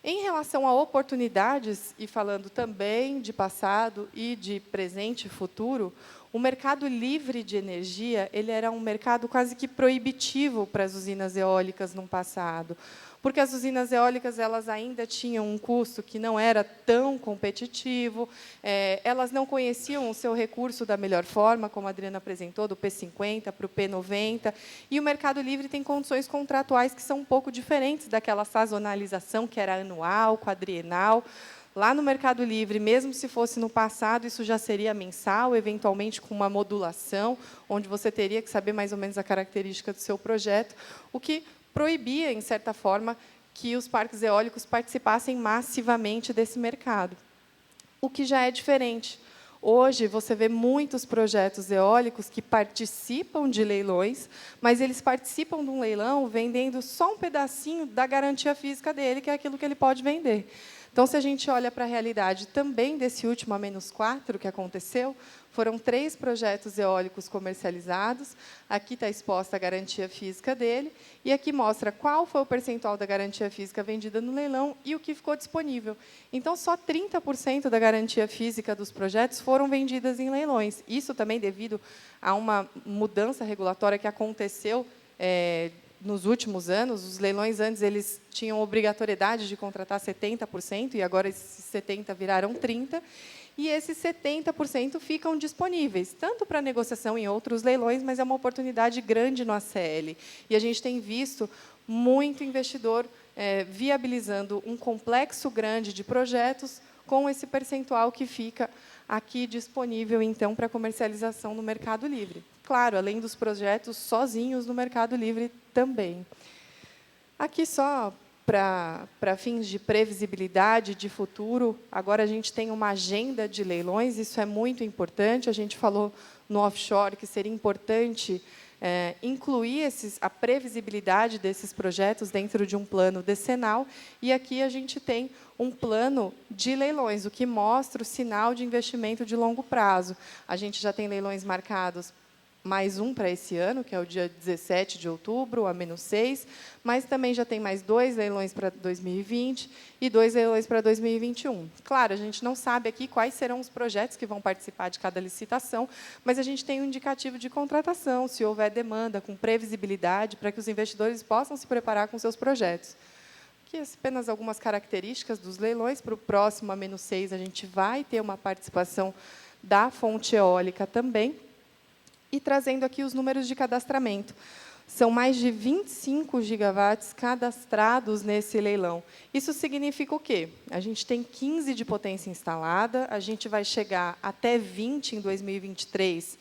Em relação a oportunidades, e falando também de passado e de presente e futuro, o mercado livre de energia ele era um mercado quase que proibitivo para as usinas eólicas no passado, porque as usinas eólicas elas ainda tinham um custo que não era tão competitivo, elas não conheciam o seu recurso da melhor forma, como a Adriana apresentou, do P50 para o P90, e o mercado livre tem condições contratuais que são um pouco diferentes daquela sazonalização que era anual, quadrienal. Lá no Mercado Livre, mesmo se fosse no passado, isso já seria mensal, eventualmente com uma modulação, onde você teria que saber mais ou menos a característica do seu projeto, o que proibia, em certa forma, que os parques eólicos participassem massivamente desse mercado. O que já é diferente. Hoje, você vê muitos projetos eólicos que participam de leilões, mas eles participam de um leilão vendendo só um pedacinho da garantia física dele, que é aquilo que ele pode vender. Então, se a gente olha para a realidade também desse último A-4 que aconteceu, foram 3 projetos eólicos comercializados. Aqui está exposta a garantia física dele, e aqui mostra qual foi o percentual da garantia física vendida no leilão e o que ficou disponível. Então, só 30% da garantia física dos projetos foram vendidas em leilões. Isso também devido a uma mudança regulatória que aconteceu nos últimos anos. Os leilões antes eles tinham obrigatoriedade de contratar 70%, e agora esses 70% viraram 30%, e esses 70% ficam disponíveis, tanto para negociação em outros leilões, mas é uma oportunidade grande no ACL. E a gente tem visto muito investidor viabilizando um complexo grande de projetos com esse percentual que fica aqui disponível, então, para comercialização no Mercado Livre. Claro, além dos projetos sozinhos no Mercado Livre também. Aqui, só para fins de previsibilidade de futuro, agora a gente tem uma agenda de leilões, isso é muito importante. A gente falou no offshore que seria importante incluir a previsibilidade desses projetos dentro de um plano decenal, e aqui a gente tem um plano de leilões, o que mostra o sinal de investimento de longo prazo. A gente já tem leilões marcados, mais um para esse ano, que é o dia 17 de outubro, a -6, mas também já tem mais 2 leilões para 2020 e 2 leilões para 2021. Claro, a gente não sabe aqui quais serão os projetos que vão participar de cada licitação, mas a gente tem um indicativo de contratação, se houver demanda, com previsibilidade, para que os investidores possam se preparar com seus projetos. Aqui apenas algumas características dos leilões. Para o próximo, a -6, a gente vai ter uma participação da fonte eólica também. E trazendo aqui os números de cadastramento. São mais de 25 gigawatts cadastrados nesse leilão. Isso significa o quê? A gente tem 15 de potência instalada, a gente vai chegar até 20 em 2023,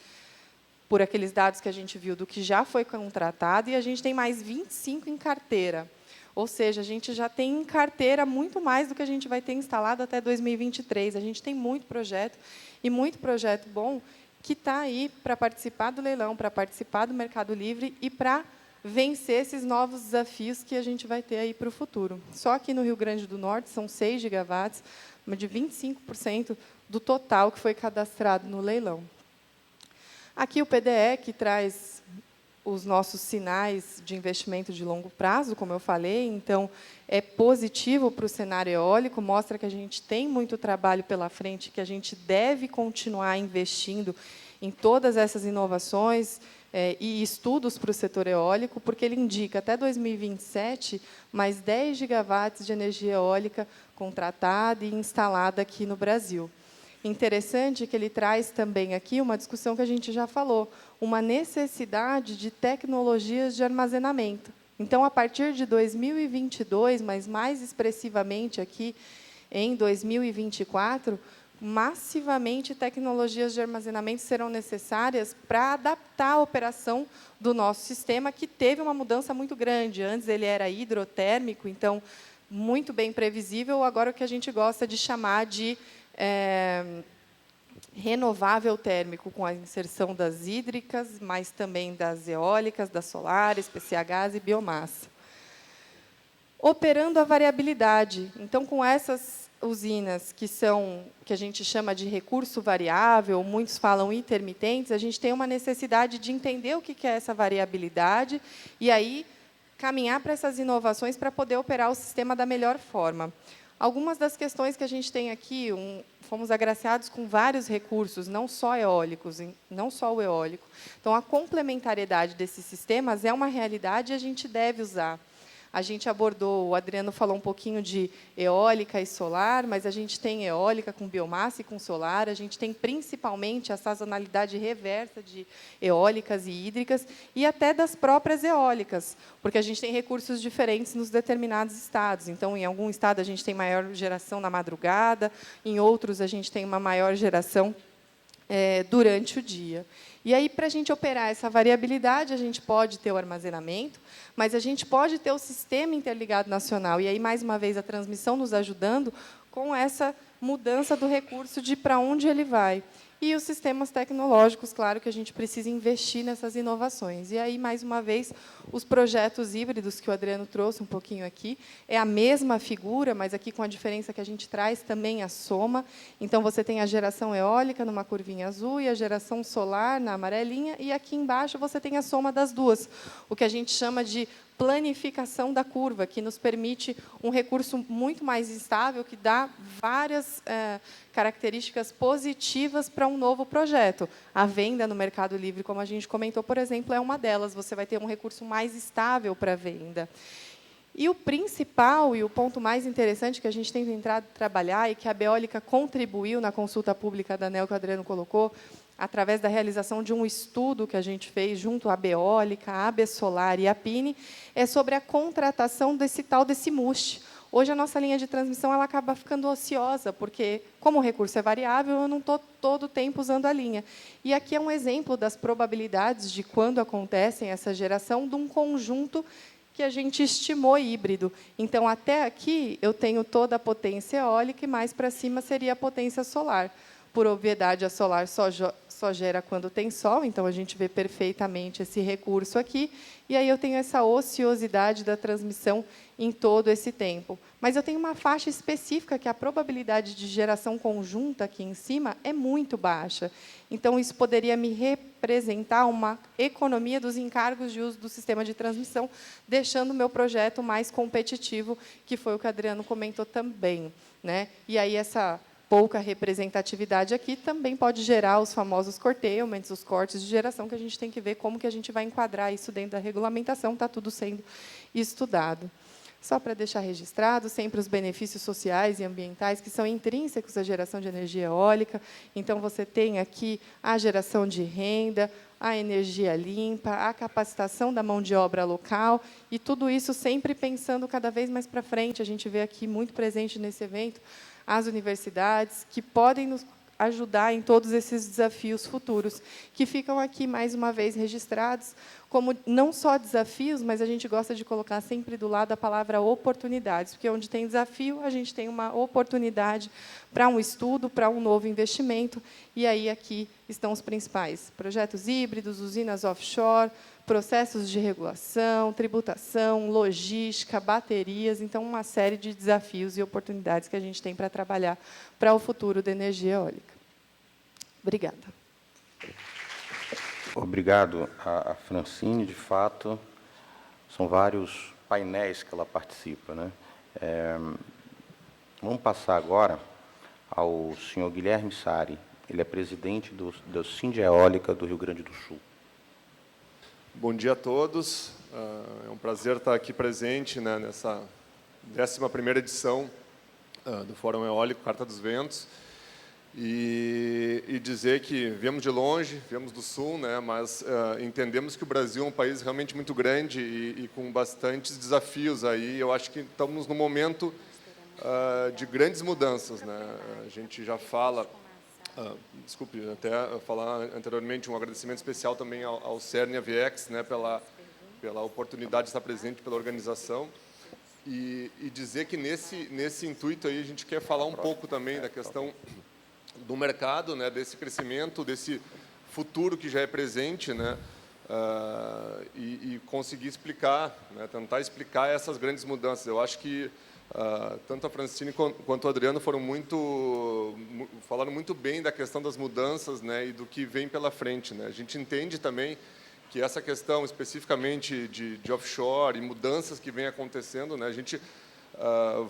por aqueles dados que a gente viu do que já foi contratado, e a gente tem mais 25 em carteira. Ou seja, a gente já tem em carteira muito mais do que a gente vai ter instalado até 2023. A gente tem muito projeto, e muito projeto bom, que está aí para participar do leilão, para participar do Mercado Livre e para vencer esses novos desafios que a gente vai ter aí para o futuro. Só aqui no Rio Grande do Norte são 6 gigawatts, de 25% do total que foi cadastrado no leilão. Aqui o PDE, que traz os nossos sinais de investimento de longo prazo, como eu falei, então, é positivo para o cenário eólico, mostra que a gente tem muito trabalho pela frente, que a gente deve continuar investindo em todas essas inovações e estudos para o setor eólico, porque ele indica, até 2027, mais 10 gigawatts de energia eólica contratada e instalada aqui no Brasil. Interessante que ele traz também aqui uma discussão que a gente já falou, uma necessidade de tecnologias de armazenamento. Então, a partir de 2022, mas mais expressivamente aqui em 2024, massivamente tecnologias de armazenamento serão necessárias para adaptar a operação do nosso sistema, que teve uma mudança muito grande. Antes ele era hidrotérmico, então muito bem previsível, agora o que a gente gosta de chamar de renovável térmico, com a inserção das hídricas, mas também das eólicas, das solares, PCHs e biomassa. Operando a variabilidade. Então, com essas usinas que a gente chama de recurso variável, muitos falam intermitentes, a gente tem uma necessidade de entender o que é essa variabilidade e aí caminhar para essas inovações para poder operar o sistema da melhor forma. Algumas das questões que a gente tem aqui, fomos agraciados com vários recursos, não só eólicos, não só o eólico. Então, a complementariedade desses sistemas é uma realidade e a gente deve usar. A gente abordou, o Adriano falou um pouquinho de eólica e solar, mas a gente tem eólica com biomassa e com solar, a gente tem principalmente a sazonalidade reversa de eólicas e hídricas, e até das próprias eólicas, porque a gente tem recursos diferentes nos determinados estados. Então, em algum estado, a gente tem maior geração na madrugada, em outros, a gente tem uma maior geração durante o dia. E aí, para a gente operar essa variabilidade, a gente pode ter o armazenamento, mas a gente pode ter o sistema interligado nacional. E aí, mais uma vez, a transmissão nos ajudando com essa mudança do recurso de para onde ele vai. E os sistemas tecnológicos, claro que a gente precisa investir nessas inovações. E aí, mais uma vez, os projetos híbridos que o Adriano trouxe um pouquinho aqui, é a mesma figura, mas aqui com a diferença que a gente traz também a soma. Então, você tem a geração eólica numa curvinha azul e a geração solar na amarelinha, e aqui embaixo você tem a soma das duas, o que a gente chama de planificação da curva, que nos permite um recurso muito mais estável, que dá várias características positivas para um novo projeto. A venda no Mercado Livre, como a gente comentou, por exemplo, é uma delas. Você vai ter um recurso mais estável para a venda. E o principal e o ponto mais interessante que a gente tem tentado trabalhar e que a Beólica contribuiu na consulta pública da ANEEL, que o Adriano colocou, através da realização de um estudo que a gente fez junto à Beólica, à Absolar e à Pine, é sobre a contratação desse MUST. Hoje, a nossa linha de transmissão ela acaba ficando ociosa, porque, como o recurso é variável, eu não estou todo o tempo usando a linha. E aqui é um exemplo das probabilidades de quando acontecem essa geração de um conjunto que a gente estimou híbrido. Então, até aqui, eu tenho toda a potência eólica e mais para cima seria a potência solar. Por obviedade, a solar só gera quando tem sol, então a gente vê perfeitamente esse recurso aqui, e aí eu tenho essa ociosidade da transmissão em todo esse tempo. Mas eu tenho uma faixa específica que a probabilidade de geração conjunta aqui em cima é muito baixa. Então, isso poderia me representar uma economia dos encargos de uso do sistema de transmissão, deixando o meu projeto mais competitivo, que foi o que o Adriano comentou também, né? E aí, essa pouca representatividade aqui também pode gerar os famosos curtailments, os cortes de geração, que a gente tem que ver como que a gente vai enquadrar isso dentro da regulamentação, está tudo sendo estudado. Só para deixar registrado, sempre os benefícios sociais e ambientais que são intrínsecos à geração de energia eólica. Então, você tem aqui a geração de renda, a energia limpa, a capacitação da mão de obra local, e tudo isso sempre pensando cada vez mais para frente. A gente vê aqui muito presente nesse evento as universidades, que podem nos ajudar em todos esses desafios futuros, que ficam aqui, mais uma vez, registrados como não só desafios, mas a gente gosta de colocar sempre do lado a palavra oportunidades, porque onde tem desafio, a gente tem uma oportunidade para um estudo, para um novo investimento, e aí aqui estão os principais projetos híbridos, usinas offshore, processos de regulação, tributação, logística, baterias, então uma série de desafios e oportunidades que a gente tem para trabalhar para o futuro da energia eólica. Obrigada. Obrigado a Francine, de fato, são vários painéis que ela participa, né? Vamos passar agora ao senhor Guilherme Sari, ele é presidente do Sindeólica do Rio Grande do Sul. Bom dia a todos, é um prazer estar aqui presente, né, nessa 11ª edição do Fórum Eólico Carta dos Ventos, e dizer que viemos de longe, viemos do Sul, né, mas entendemos que o Brasil é um país realmente muito grande e com bastantes desafios aí. Eu acho que estamos num momento de grandes mudanças, né? A gente já fala, desculpe, até falar anteriormente um agradecimento especial também ao CERN e à Viex, né, pela oportunidade de estar presente pela organização, e dizer que nesse intuito aí a gente quer falar um pouco também da questão do mercado, né, desse crescimento, desse futuro que já é presente, né, e conseguir explicar, né, tentar explicar essas grandes mudanças. Eu acho que tanto a Francine quanto o Adriano falaram muito bem da questão das mudanças, né, e do que vem pela frente, né. A gente entende também que essa questão especificamente de offshore e mudanças que vem acontecendo, né,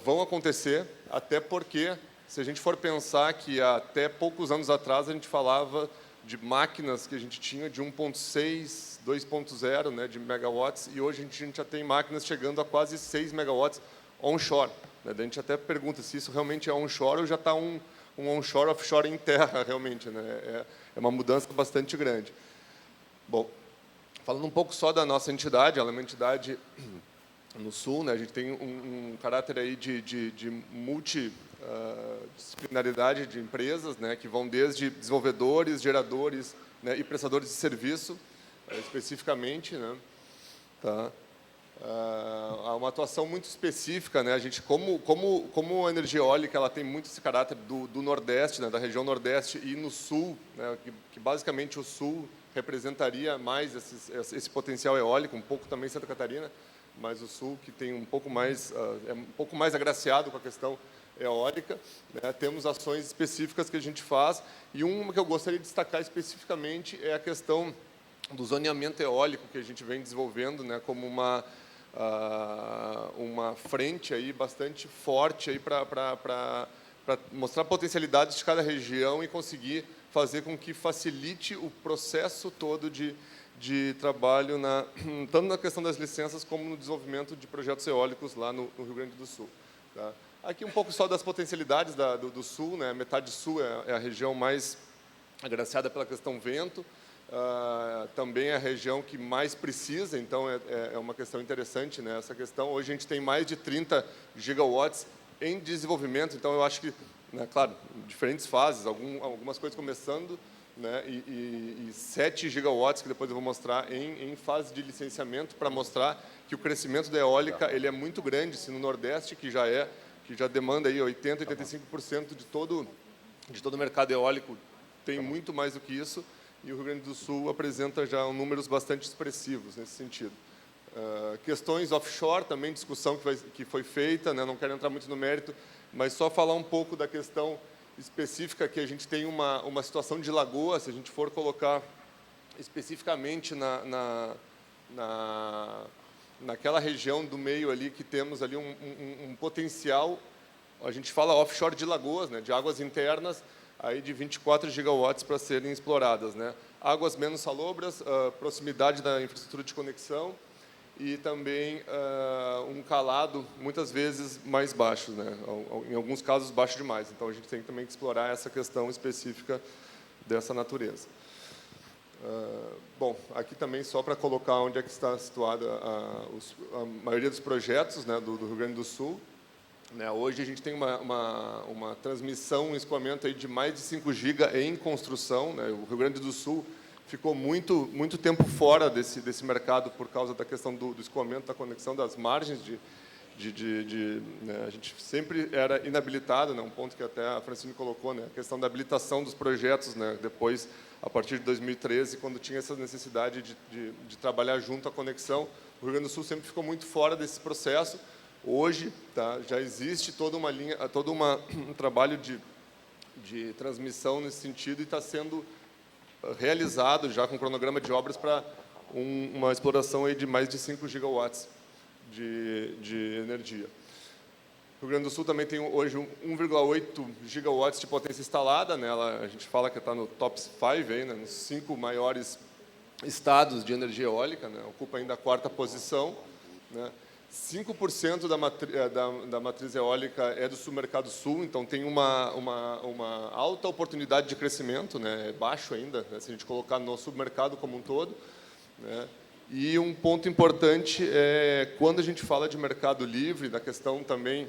vão acontecer, até porque, se a gente for pensar que até poucos anos atrás a gente falava de máquinas que a gente tinha de 1.6, 2.0, né, de megawatts, e hoje a gente já tem máquinas chegando a quase 6 megawatts onshore, né. A gente até pergunta se isso realmente é onshore ou já está um onshore, offshore em terra, realmente, né. É uma mudança bastante grande. Bom, falando um pouco só da nossa entidade, ela é uma entidade no Sul, né, a gente tem um caráter aí de multidisciplinaridade de empresas, né, que vão desde desenvolvedores, geradores, né, e prestadores de serviço, especificamente, né, tá? Há uma atuação muito específica, né, a gente, como a energia eólica, ela tem muito esse caráter do Nordeste, né, da região Nordeste e no Sul, né, que basicamente o Sul representaria mais esse potencial eólico, um pouco também Santa Catarina, mas o Sul que tem um pouco mais é um pouco mais agraciado com a questão eólica, né? Temos ações específicas que a gente faz, e uma que eu gostaria de destacar especificamente é a questão do zoneamento eólico que a gente vem desenvolvendo, né, como uma frente aí bastante forte aí para mostrar potencialidades de cada região e conseguir fazer com que facilite o processo todo de trabalho, tanto na questão das licenças como no desenvolvimento de projetos eólicos lá no Rio Grande do Sul. Tá? Aqui um pouco só das potencialidades do Sul, né? A metade sul é a região mais agraciada pela questão vento, também é a região que mais precisa, então é uma questão interessante, né? Essa questão. Hoje a gente tem mais de 30 gigawatts em desenvolvimento, então eu acho que, né, claro, em diferentes fases, algumas coisas começando, né, e 7 gigawatts, que depois eu vou mostrar, em fase de licenciamento, para mostrar que o crescimento da eólica ele é muito grande, se no Nordeste, que já demanda aí 80%, 85% de todo o mercado eólico, tem muito mais do que isso, e o Rio Grande do Sul apresenta já números bastante expressivos nesse sentido. Questões offshore, também discussão que foi feita, né, não quero entrar muito no mérito, mas só falar um pouco da questão específica, que a gente tem uma situação de lagoa, se a gente for colocar especificamente naquela região do meio ali, que temos ali um potencial, a gente fala offshore de lagoas, né, de águas internas, aí de 24 gigawatts para serem exploradas, né. Águas menos salobras, proximidade da infraestrutura de conexão, e também um calado, muitas vezes, mais baixo, né? Em alguns casos, baixo demais. Então, a gente tem também que explorar essa questão específica dessa natureza. Bom, aqui também só para colocar onde é que está situada a maioria dos projetos, né, do Rio Grande do Sul. Né? Hoje, a gente tem uma transmissão, um escoamento aí de mais de 5 GB em construção, né? O Rio Grande do Sul ficou muito tempo fora desse mercado por causa da questão do escoamento, da conexão das margens, né, a gente sempre era inabilitado, né, um ponto que até a Francine colocou, né, a questão da habilitação dos projetos, né, depois, a partir de 2013, quando tinha essa necessidade de trabalhar junto à conexão, o Rio Grande do Sul sempre ficou muito fora desse processo. Hoje, tá, já existe todo um trabalho de transmissão nesse sentido, e está sendo realizado já com cronograma de obras para uma exploração aí de mais de 5 gigawatts de energia. O Rio Grande do Sul também tem hoje 1,8 gigawatts de potência instalada, né? A gente fala que está no top 5, aí, né? Nos 5 maiores estados de energia eólica, né? Ocupa ainda a 4ª posição, né? 5% da matriz eólica é do submercado sul, então tem uma alta oportunidade de crescimento, né? É baixo ainda, né, se a gente colocar no submercado como um todo, né? E um ponto importante é, quando a gente fala de mercado livre, da questão também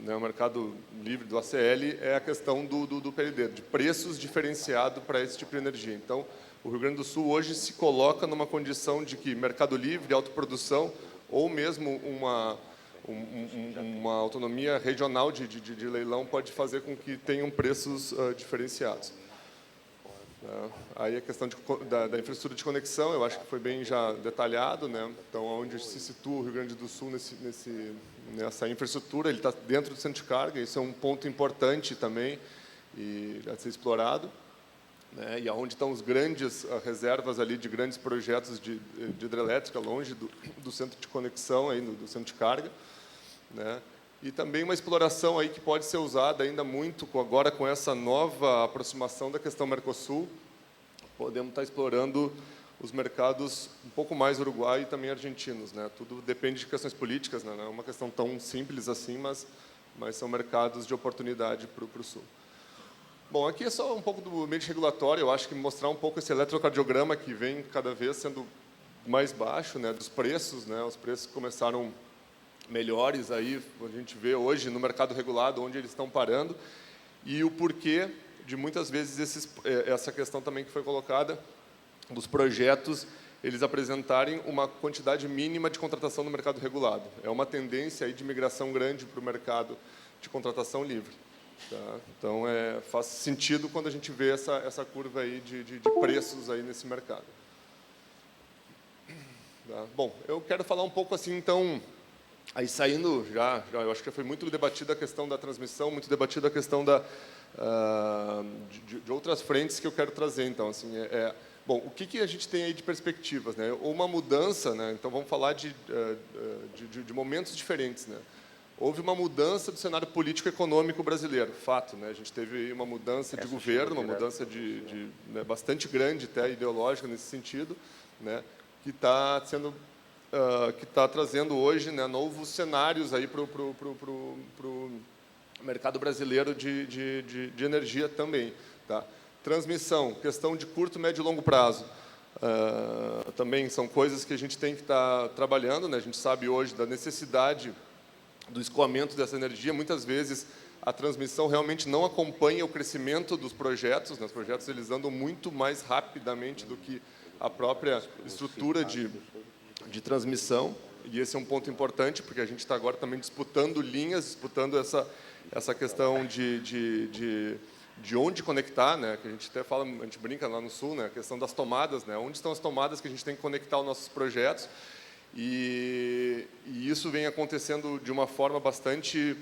né, o mercado livre do ACL, é a questão do PLD, de preços diferenciados para esse tipo de energia. Então, o Rio Grande do Sul hoje se coloca numa condição de que mercado livre, autoprodução, ou mesmo uma autonomia regional de leilão pode fazer com que tenham preços diferenciados. né? Aí a questão da infraestrutura de conexão, eu acho que foi bem já detalhado, né? Então, onde se situa o Rio Grande do Sul nessa infraestrutura, ele está dentro do centro de carga, isso é um ponto importante também e a ser explorado, né? E aonde estão as grandes reservas ali de grandes projetos de hidrelétrica, longe do centro de conexão, aí, do centro de carga, né? E também uma exploração aí que pode ser usada ainda muito agora com essa nova aproximação da questão Mercosul. Podemos estar explorando os mercados um pouco mais uruguai e também argentinos, né? Tudo depende de questões políticas, né? Não é uma questão tão simples assim, mas são mercados de oportunidade para o Sul. Bom, aqui é só um pouco do ambiente regulatório, eu acho que mostrar um pouco esse eletrocardiograma que vem cada vez sendo mais baixo, né? Dos preços, né? Os preços começaram melhores aí, a gente vê hoje no mercado regulado onde eles estão parando e o porquê de muitas vezes essa questão também que foi colocada dos projetos eles apresentarem uma quantidade mínima de contratação no mercado regulado. É uma tendência aí de migração grande para o mercado de contratação livre. Tá? Então, faz sentido quando a gente vê essa curva aí de preços aí nesse mercado. Tá? Bom, eu quero falar um pouco assim, então, aí saindo eu acho que já foi muito debatida a questão da transmissão, muito debatida a questão de outras frentes que eu quero trazer. Então, assim, bom, o que a gente tem aí de perspectivas, né? Ou uma mudança, né? Então vamos falar de momentos diferentes, né? Houve uma mudança do cenário político-econômico brasileiro, fato, né? A gente teve uma mudança de governo, uma mudança né, bastante grande, até ideológica nesse sentido, né? Que está trazendo hoje, né, novos cenários aí para o mercado brasileiro de energia também. Tá? Transmissão, questão de curto, médio e longo prazo. Também são coisas que a gente tem que estar trabalhando, né? A gente sabe hoje da necessidade do escoamento dessa energia. Muitas vezes a transmissão realmente não acompanha o crescimento dos projetos, né? Os projetos eles andam muito mais rapidamente do que a própria estrutura de transmissão, e esse é um ponto importante, porque a gente está agora também disputando linhas, disputando essa questão de onde conectar, né? Que a gente até fala, a gente brinca lá no Sul, né? A questão das tomadas, né? Onde estão as tomadas que a gente tem que conectar os nossos projetos, e isso vem acontecendo de uma forma bastante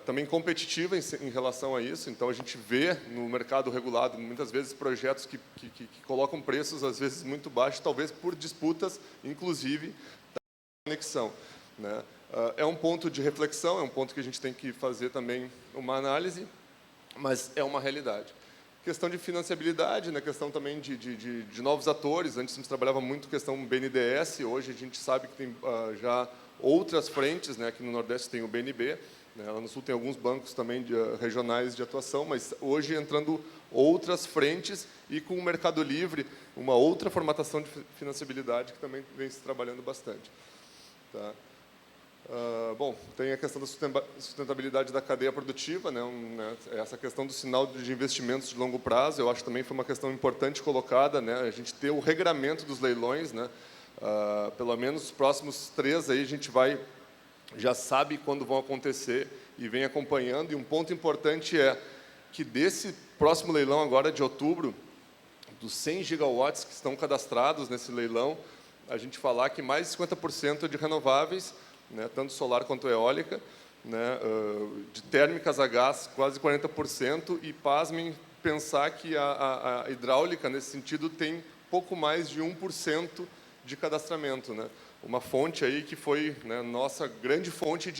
também competitiva em relação a isso. Então, a gente vê no mercado regulado, muitas vezes, projetos que colocam preços, às vezes, muito baixos, talvez por disputas, inclusive, da conexão, né? É um ponto de reflexão, é um ponto que a gente tem que fazer também uma análise, mas é uma realidade. Questão de financiabilidade, né? Questão também de novos atores. Antes a gente trabalhava muito questão BNDES, hoje a gente sabe que tem já outras frentes, né? Aqui no Nordeste tem o BNB, né? Lá no Sul tem alguns bancos também regionais de atuação, mas hoje entrando outras frentes e com o Mercado Livre, uma outra formatação de financiabilidade que também vem se trabalhando bastante. Tá? Bom, tem a questão da sustentabilidade da cadeia produtiva, né? Essa questão do sinal de investimentos de longo prazo, eu acho que também foi uma questão importante colocada, né? A gente ter o regramento dos leilões, né? Pelo menos os próximos 3 aí a gente já sabe quando vão acontecer e vem acompanhando. E um ponto importante é que desse próximo leilão agora de outubro, dos 100 gigawatts que estão cadastrados nesse leilão, a gente falar que mais de 50% é de renováveis, né, tanto solar quanto eólica, né, de térmicas a gás, quase 40%, e, pasmem, pensar que a hidráulica, nesse sentido, tem pouco mais de 1% de cadastramento, né? Uma fonte aí que foi, né, nossa grande fonte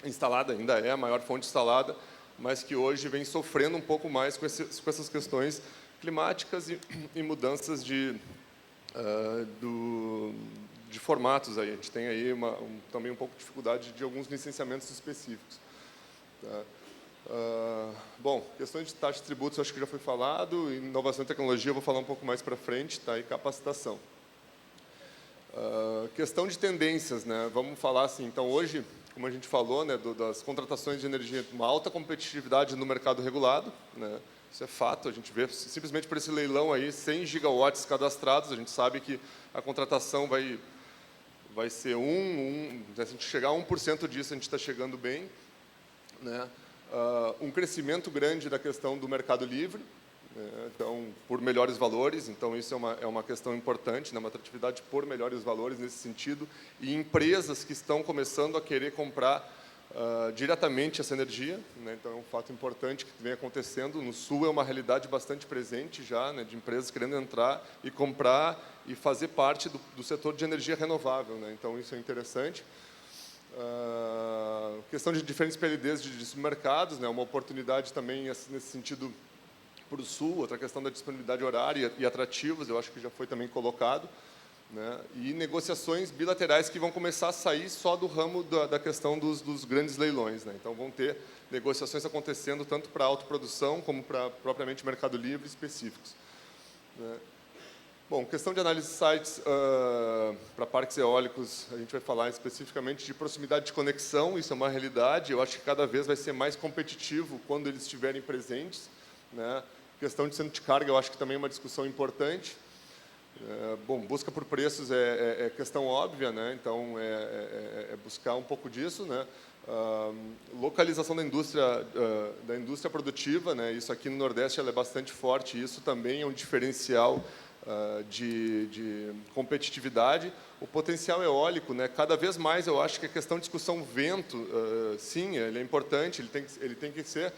instalada, ainda é a maior fonte instalada, mas que hoje vem sofrendo um pouco mais com essas questões climáticas e mudanças de formatos aí. A gente tem aí também um pouco de dificuldade de alguns licenciamentos específicos. Tá? Bom, questões de taxa de tributos, acho que já foi falado. Inovação e tecnologia, eu vou falar um pouco mais para frente. Tá? E capacitação. Questão de tendências, né? Vamos falar assim. Então, hoje, como a gente falou, né, das contratações de energia, uma alta competitividade no mercado regulado, né? Isso é fato, a gente vê simplesmente por esse leilão aí, 100 gigawatts cadastrados, a gente sabe que a contratação vai ser se a gente chegar a 1% disso, a gente está chegando bem, né? Um crescimento grande da questão do mercado livre, Então, por melhores valores, então isso é uma questão importante, né? Uma atratividade por melhores valores nesse sentido, e empresas que estão começando a querer comprar diretamente essa energia, né? Então é um fato importante que vem acontecendo. No Sul é uma realidade bastante presente já, né? De empresas querendo entrar e comprar e fazer parte do setor de energia renovável, né? Então isso é interessante. Questão de diferentes PLDs de supermercados, né? Uma oportunidade também nesse sentido para o Sul. Outra questão da disponibilidade horária e atrativos, eu acho que já foi também colocado, né? E negociações bilaterais que vão começar a sair só do ramo da questão dos grandes leilões, né? Então vão ter negociações acontecendo tanto para autoprodução como para propriamente mercado livre específicos, né? Bom, questão de análise de sites para parques eólicos, a gente vai falar especificamente de proximidade de conexão. Isso é uma realidade, eu acho que cada vez vai ser mais competitivo quando eles estiverem presentes, né? Questão de centro de carga, eu acho que também é uma discussão importante. Bom, busca por preços é questão óbvia, né? Então é buscar um pouco disso, né? Localização da indústria produtiva, né? Isso aqui no Nordeste ela é bastante forte, isso também é um diferencial de competitividade. O potencial eólico, né? Cada vez mais eu acho que a questão de discussão vento, sim, ele é importante, ele tem que ser,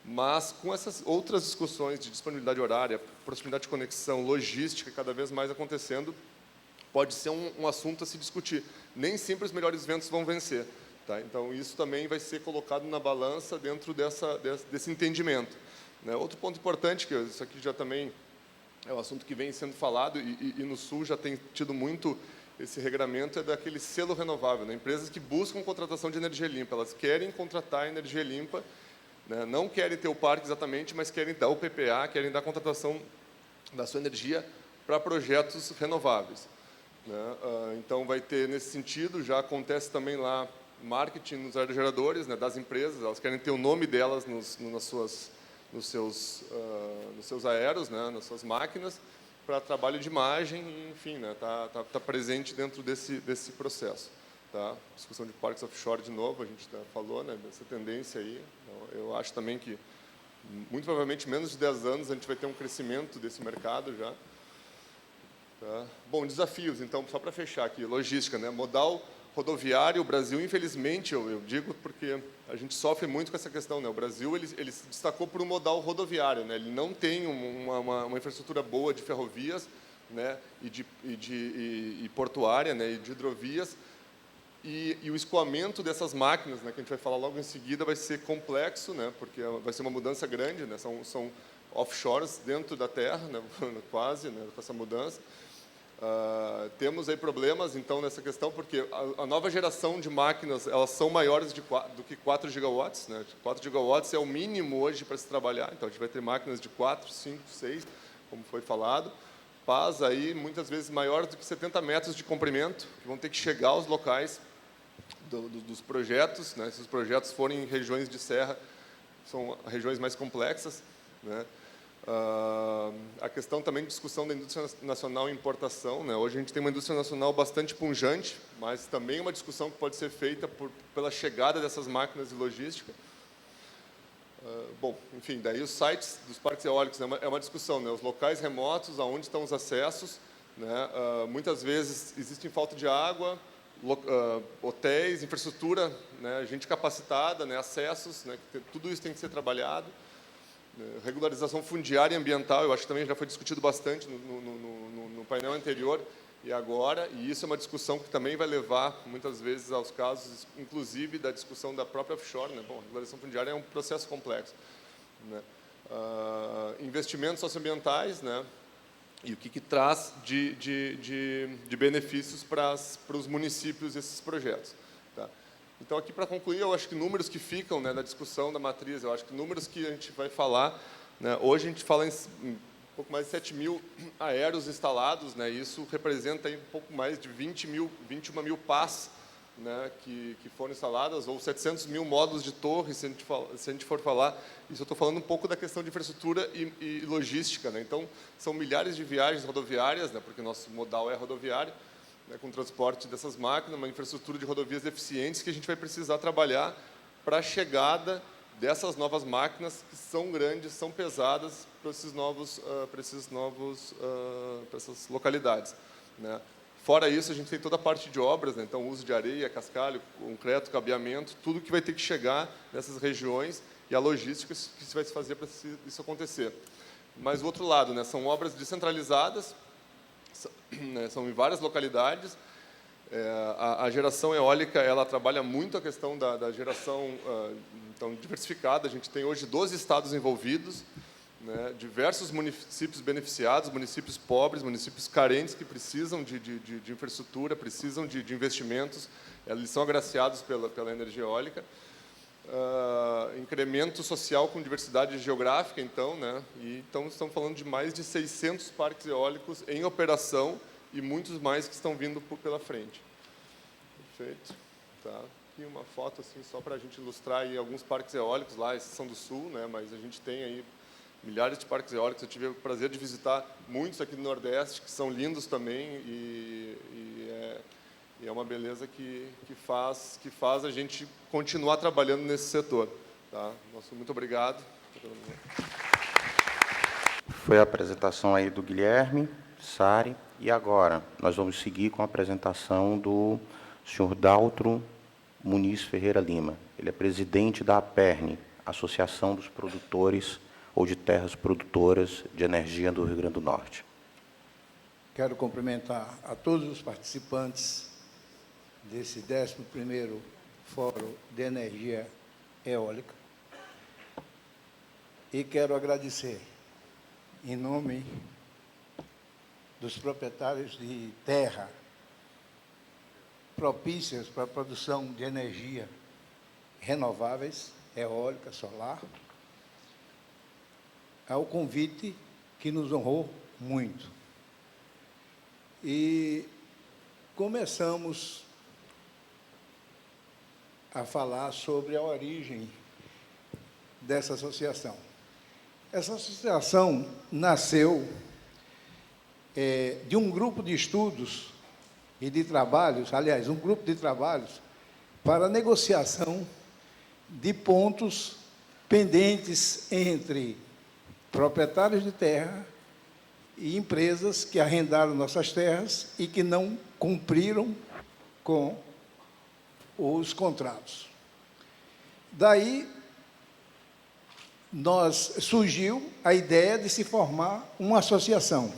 mas com essas outras discussões de disponibilidade horária, proximidade de conexão, logística, cada vez mais acontecendo, pode ser um assunto a se discutir. Nem sempre os melhores ventos vão vencer, tá? Então, isso também vai ser colocado na balança dentro desse entendimento, né? Outro ponto importante, que isso aqui já também é um assunto que vem sendo falado, e no Sul já tem tido muito esse regramento, é daquele selo renovável, né? Empresas que buscam contratação de energia limpa, elas querem contratar energia limpa, né? Não querem ter o parque exatamente, mas querem dar o PPA, querem dar a contratação da sua energia para projetos renováveis, né? Então, vai ter nesse sentido, já acontece também lá marketing nos aerogeradores, né, das empresas, elas querem ter o nome delas nos seus aeros, né, nas suas máquinas, para trabalho de imagem, enfim, né, tá presente dentro desse processo. Tá? Discussão de parques offshore, de novo, a gente falou, né, dessa tendência aí. Eu acho também que, muito provavelmente, menos de 10 anos, a gente vai ter um crescimento desse mercado já. Tá? Bom, desafios, então, só para fechar aqui, logística, né, modal rodoviário. O Brasil, infelizmente, eu digo porque a gente sofre muito com essa questão, né? O Brasil ele se destacou por um modal rodoviário, né? Ele não tem uma infraestrutura boa de ferrovias, né? e portuária, né? E de hidrovias. E o escoamento dessas máquinas, né, que a gente vai falar logo em seguida, vai ser complexo, né, porque vai ser uma mudança grande, né, são offshores dentro da terra, né, quase, né, com essa mudança. Temos aí problemas, então, nessa questão, porque a nova geração de máquinas, elas são maiores do que 4 gigawatts. Né, 4 gigawatts é o mínimo hoje para se trabalhar, então a gente vai ter máquinas de 4, 5, 6, como foi falado. Pás aí, muitas vezes, maiores do que 70 metros de comprimento, que vão ter que chegar aos locais dos projetos, né? Se os projetos forem em regiões de serra, são regiões mais complexas, né? A questão também de discussão da indústria nacional e importação, né? Hoje a gente tem uma indústria nacional bastante pujante, mas também uma discussão que pode ser feita pela chegada dessas máquinas de logística. Bom, enfim, daí os sites dos parques eólicos, né? É uma discussão, né? Os locais remotos, aonde estão os acessos, né? Muitas vezes existe falta de água, hotéis, infraestrutura, né, gente capacitada, né, acessos, né, tudo isso tem que ser trabalhado. Regularização fundiária e ambiental, eu acho que também já foi discutido bastante no painel anterior e agora, e isso é uma discussão que também vai levar, muitas vezes, aos casos, inclusive, da discussão da própria offshore, né. Bom, a regularização fundiária é um processo complexo, né. Investimentos socioambientais, né, e o que traz de benefícios para os municípios esses projetos. Tá? Então, aqui, para concluir, eu acho que números que ficam, né, na discussão da matriz, eu acho que números que a gente vai falar, né, hoje a gente fala em um pouco mais de 7 mil aeros instalados, né, isso representa aí um pouco mais de 21 mil pás, né, que foram instaladas, ou 700 mil módulos de torre, se a gente for falar. Isso eu estou falando um pouco da questão de infraestrutura e logística, né? Então, são milhares de viagens rodoviárias, né, porque nosso modal é rodoviário, né, com transporte dessas máquinas, uma infraestrutura de rodovias eficientes que a gente vai precisar trabalhar para a chegada dessas novas máquinas que são grandes, são pesadas para essas localidades, né? Fora isso, a gente tem toda a parte de obras, né? Então, uso de areia, cascalho, concreto, cabeamento, tudo que vai ter que chegar nessas regiões e a logística que se vai se fazer para isso acontecer. Mas, o outro lado, né? São obras descentralizadas, né? São em várias localidades. A geração eólica, ela trabalha muito a questão da geração então, diversificada. A gente tem hoje 12 estados envolvidos, né, diversos municípios beneficiados, municípios pobres, municípios carentes que precisam de infraestrutura, precisam de investimentos, eles são agraciados pela energia eólica. Incremento social com diversidade geográfica, então, né, e então estamos falando de mais de 600 parques eólicos em operação e muitos mais que estão vindo pela frente. Perfeito. Tá. Aqui uma foto assim, só para a gente ilustrar aí alguns parques eólicos lá, esses são do Sul, né, mas a gente tem aí milhares de parques eólicos. Eu tive o prazer de visitar muitos aqui no Nordeste, que são lindos também, e é uma beleza que faz a gente continuar trabalhando nesse setor. Tá? Nosso muito obrigado. Foi a apresentação aí do Guilherme, Sari, e agora nós vamos seguir com a apresentação do senhor Daltro Muniz Ferreira Lima. Ele é presidente da APERN, Associação dos Produtores ou de Terras Produtoras de Energia do Rio Grande do Norte. Quero cumprimentar a todos os participantes desse 11º Fórum de Energia Eólica e quero agradecer, em nome dos proprietários de terra propícias para a produção de energia renováveis, eólica, solar, ao convite que nos honrou muito. E começamos a falar sobre a origem dessa associação. Essa associação nasceu de um grupo de estudos e de trabalhos, aliás, um grupo de trabalhos para negociação de pontos pendentes entre proprietários de terra e empresas que arrendaram nossas terras e que não cumpriram com os contratos. Daí, surgiu a ideia de se formar uma associação.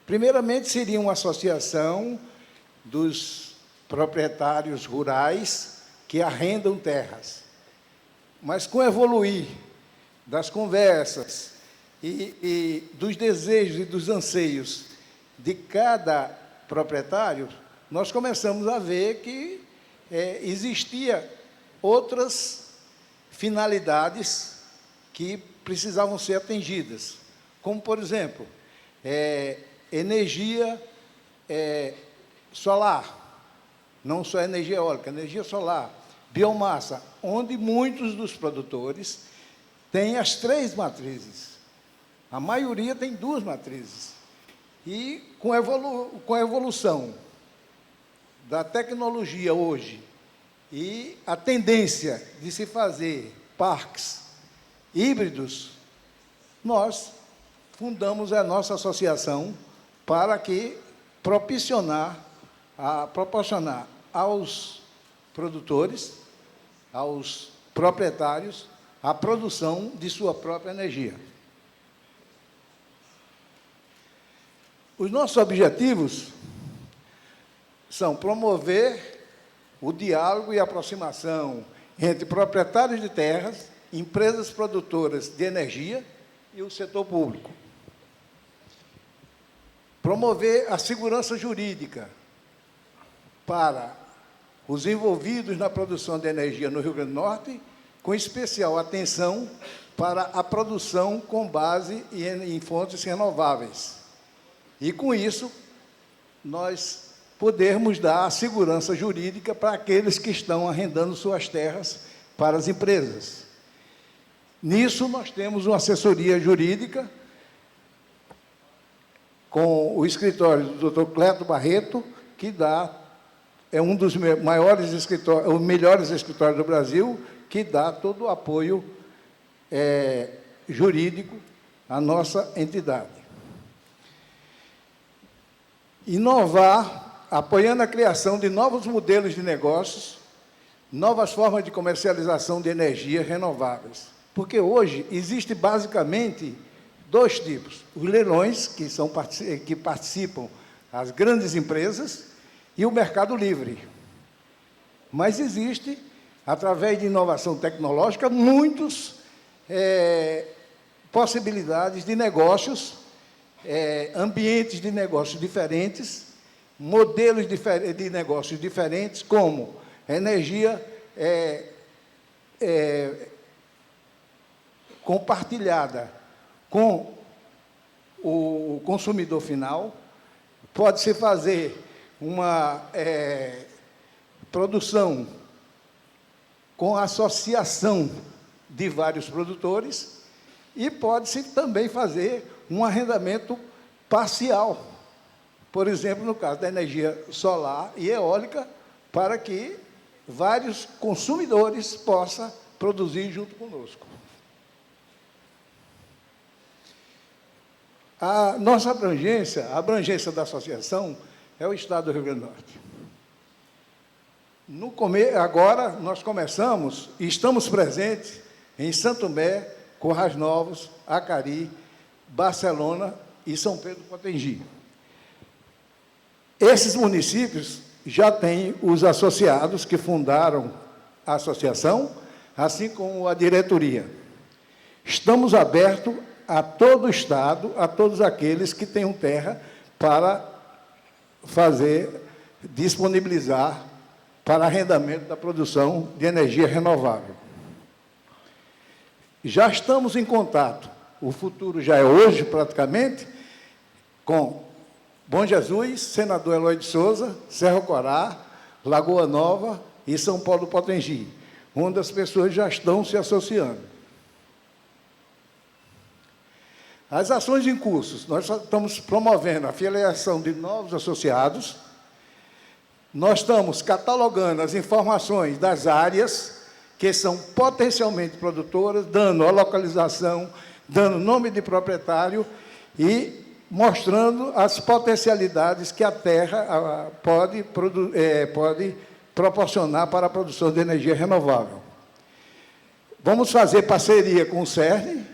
Primeiramente, seria uma associação dos proprietários rurais que arrendam terras. Mas, com o evoluir das conversas e dos desejos e dos anseios de cada proprietário, nós começamos a ver que existia outras finalidades que precisavam ser atingidas, como, por exemplo, energia solar, não só energia eólica, energia solar, biomassa, onde muitos dos produtores têm as 3 matrizes. A maioria tem 2 matrizes. E com a evolução da tecnologia hoje e a tendência de se fazer parques híbridos, nós fundamos a nossa associação para que proporcionar aos produtores, aos proprietários, a produção de sua própria energia. Os nossos objetivos são promover o diálogo e aproximação entre proprietários de terras, empresas produtoras de energia e o setor público. Promover a segurança jurídica para os envolvidos na produção de energia no Rio Grande do Norte, com especial atenção para a produção com base em fontes renováveis. E, com isso, nós podermos dar a segurança jurídica para aqueles que estão arrendando suas terras para as empresas. Nisso, nós temos uma assessoria jurídica com o escritório do Dr. Cleto Barreto, que é um dos maiores escritórios, os melhores escritórios do Brasil, que dá todo o apoio jurídico à nossa entidade. Inovar, apoiando a criação de novos modelos de negócios, novas formas de comercialização de energias renováveis. Porque hoje existe basicamente dois tipos: os leilões, que participam as grandes empresas, e o mercado livre. Mas existe, através de inovação tecnológica, muitas possibilidades de negócios, ambientes de negócios diferentes, modelos de negócios diferentes, como energia compartilhada com o consumidor final. Pode-se fazer uma produção com associação de vários produtores e pode-se também fazer um arrendamento parcial, por exemplo, no caso da energia solar e eólica, para que vários consumidores possam produzir junto conosco. A nossa abrangência, a abrangência da associação, é o Estado do Rio Grande do Norte. Agora, nós começamos e estamos presentes em Santo Tomé, Currais Novos, Acari, Barcelona e São Pedro do Potengi. Esses municípios já têm os associados que fundaram a associação, assim como a diretoria. Estamos abertos a todo o Estado, a todos aqueles que tenham terra para disponibilizar para arrendamento da produção de energia renovável. Já estamos em contato, o futuro já é hoje praticamente, com Bom Jesus, Senador Eloy de Souza, Cerro Corá, Lagoa Nova e São Paulo do Potengi, onde as pessoas já estão se associando. As ações em curso, nós estamos promovendo a filiação de novos associados, nós estamos catalogando as informações das áreas que são potencialmente produtoras, dando a localização, dando nome de proprietário e mostrando as potencialidades que a terra pode proporcionar para a produção de energia renovável. Vamos fazer parceria com o CERN,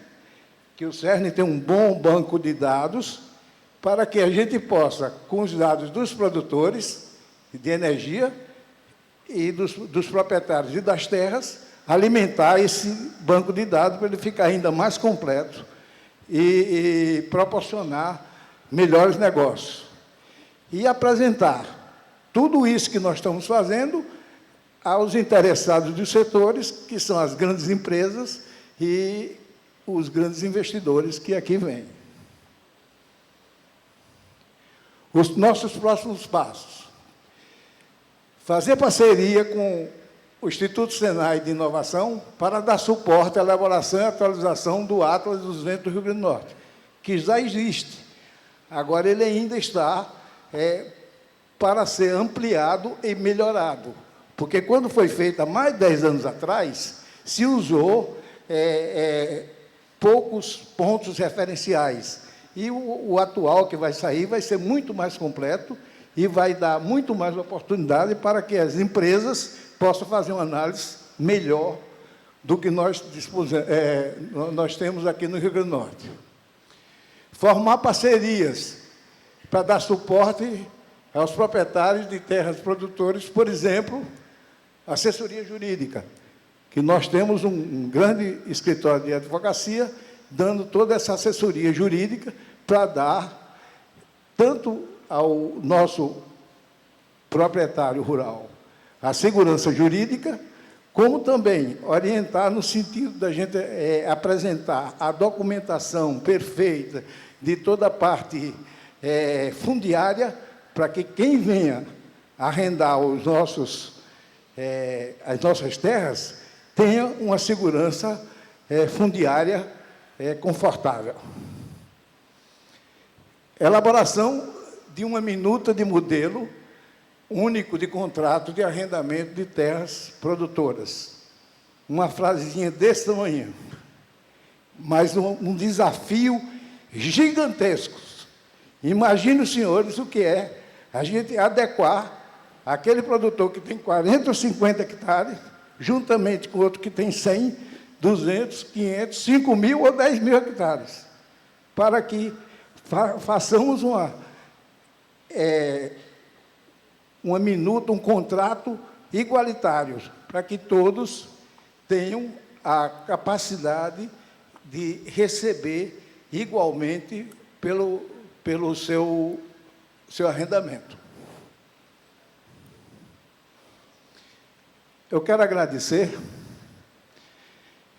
que o CERN tem um bom banco de dados, para que a gente possa, com os dados dos produtores de energia e dos proprietários e das terras, alimentar esse banco de dados para ele ficar ainda mais completo e proporcionar melhores negócios. E apresentar tudo isso que nós estamos fazendo aos interessados dos setores, que são as grandes empresas e os grandes investidores que aqui vêm. Os nossos próximos passos: fazer parceria com o Instituto Senai de Inovação para dar suporte à elaboração e atualização do Atlas dos Ventos do Rio Grande do Norte, que já existe. Agora, ele ainda está para ser ampliado e melhorado, porque, quando foi feito há mais de 10 anos atrás, se usou poucos pontos referenciais. E o atual que vai sair vai ser muito mais completo e vai dar muito mais oportunidade para que as empresas possam fazer uma análise melhor do que nós temos aqui no Rio Grande do Norte. Formar parcerias para dar suporte aos proprietários de terras produtores, por exemplo, assessoria jurídica, que nós temos um grande escritório de advocacia dando toda essa assessoria jurídica para dar tanto ao nosso proprietário rural a segurança jurídica, como também orientar no sentido da gente apresentar a documentação perfeita de toda a parte fundiária, para que quem venha arrendar as nossas terras tenha uma segurança fundiária confortável. Elaboração de uma minuta de modelo único de contrato de arrendamento de terras produtoras. uma frasezinha desse tamanho, mas um desafio gigantesco. Imagine os senhores o que é a gente adequar aquele produtor que tem 40 ou 50 hectares, juntamente com outro que tem 100, 200, 500, 5 mil ou 10 mil hectares, para que façamos uma minuta, um contrato igualitário, para que todos tenham a capacidade de receber igualmente pelo seu arrendamento. Eu quero agradecer,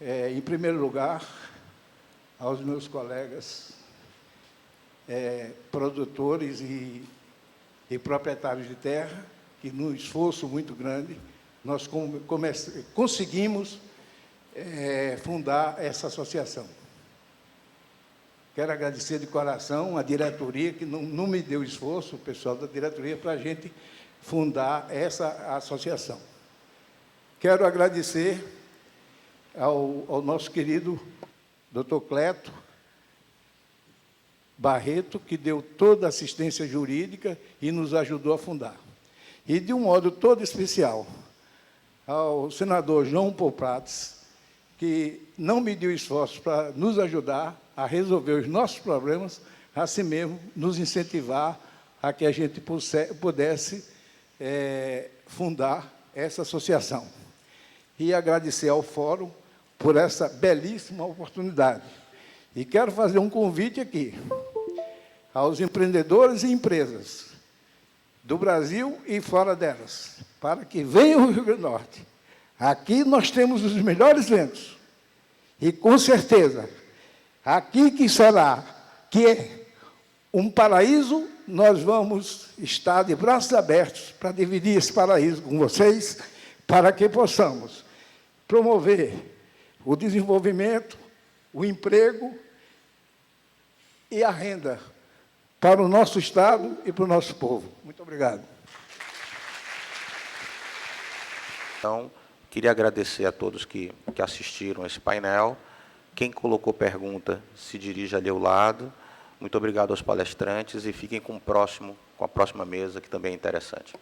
em primeiro lugar, aos meus colegas produtores e proprietários de terra, que, num esforço muito grande, nós conseguimos fundar essa associação. Quero agradecer de coração a diretoria, que não me deu esforço, o pessoal da diretoria, para a gente fundar essa associação. Quero agradecer ao nosso querido Dr. Cleto Barreto, que deu toda a assistência jurídica e nos ajudou a fundar. E, de um modo todo especial, ao senador João Paul Prats, que não mediu esforços para nos ajudar a resolver os nossos problemas, assim mesmo nos incentivar a que a gente pudesse fundar essa associação. E agradecer ao Fórum por essa belíssima oportunidade. E quero fazer um convite aqui aos empreendedores e empresas do Brasil e fora delas, para que venham ao Rio Grande do Norte. Aqui nós temos os melhores ventos. E, com certeza, aqui que é um paraíso, nós vamos estar de braços abertos para dividir esse paraíso com vocês, para que possamos promover o desenvolvimento, o emprego e a renda para o nosso Estado e para o nosso povo. Muito obrigado. Então, queria agradecer a todos que assistiram a esse painel. Quem colocou pergunta, se dirige ali ao lado. Muito obrigado aos palestrantes e fiquem com a próxima mesa, que também é interessante.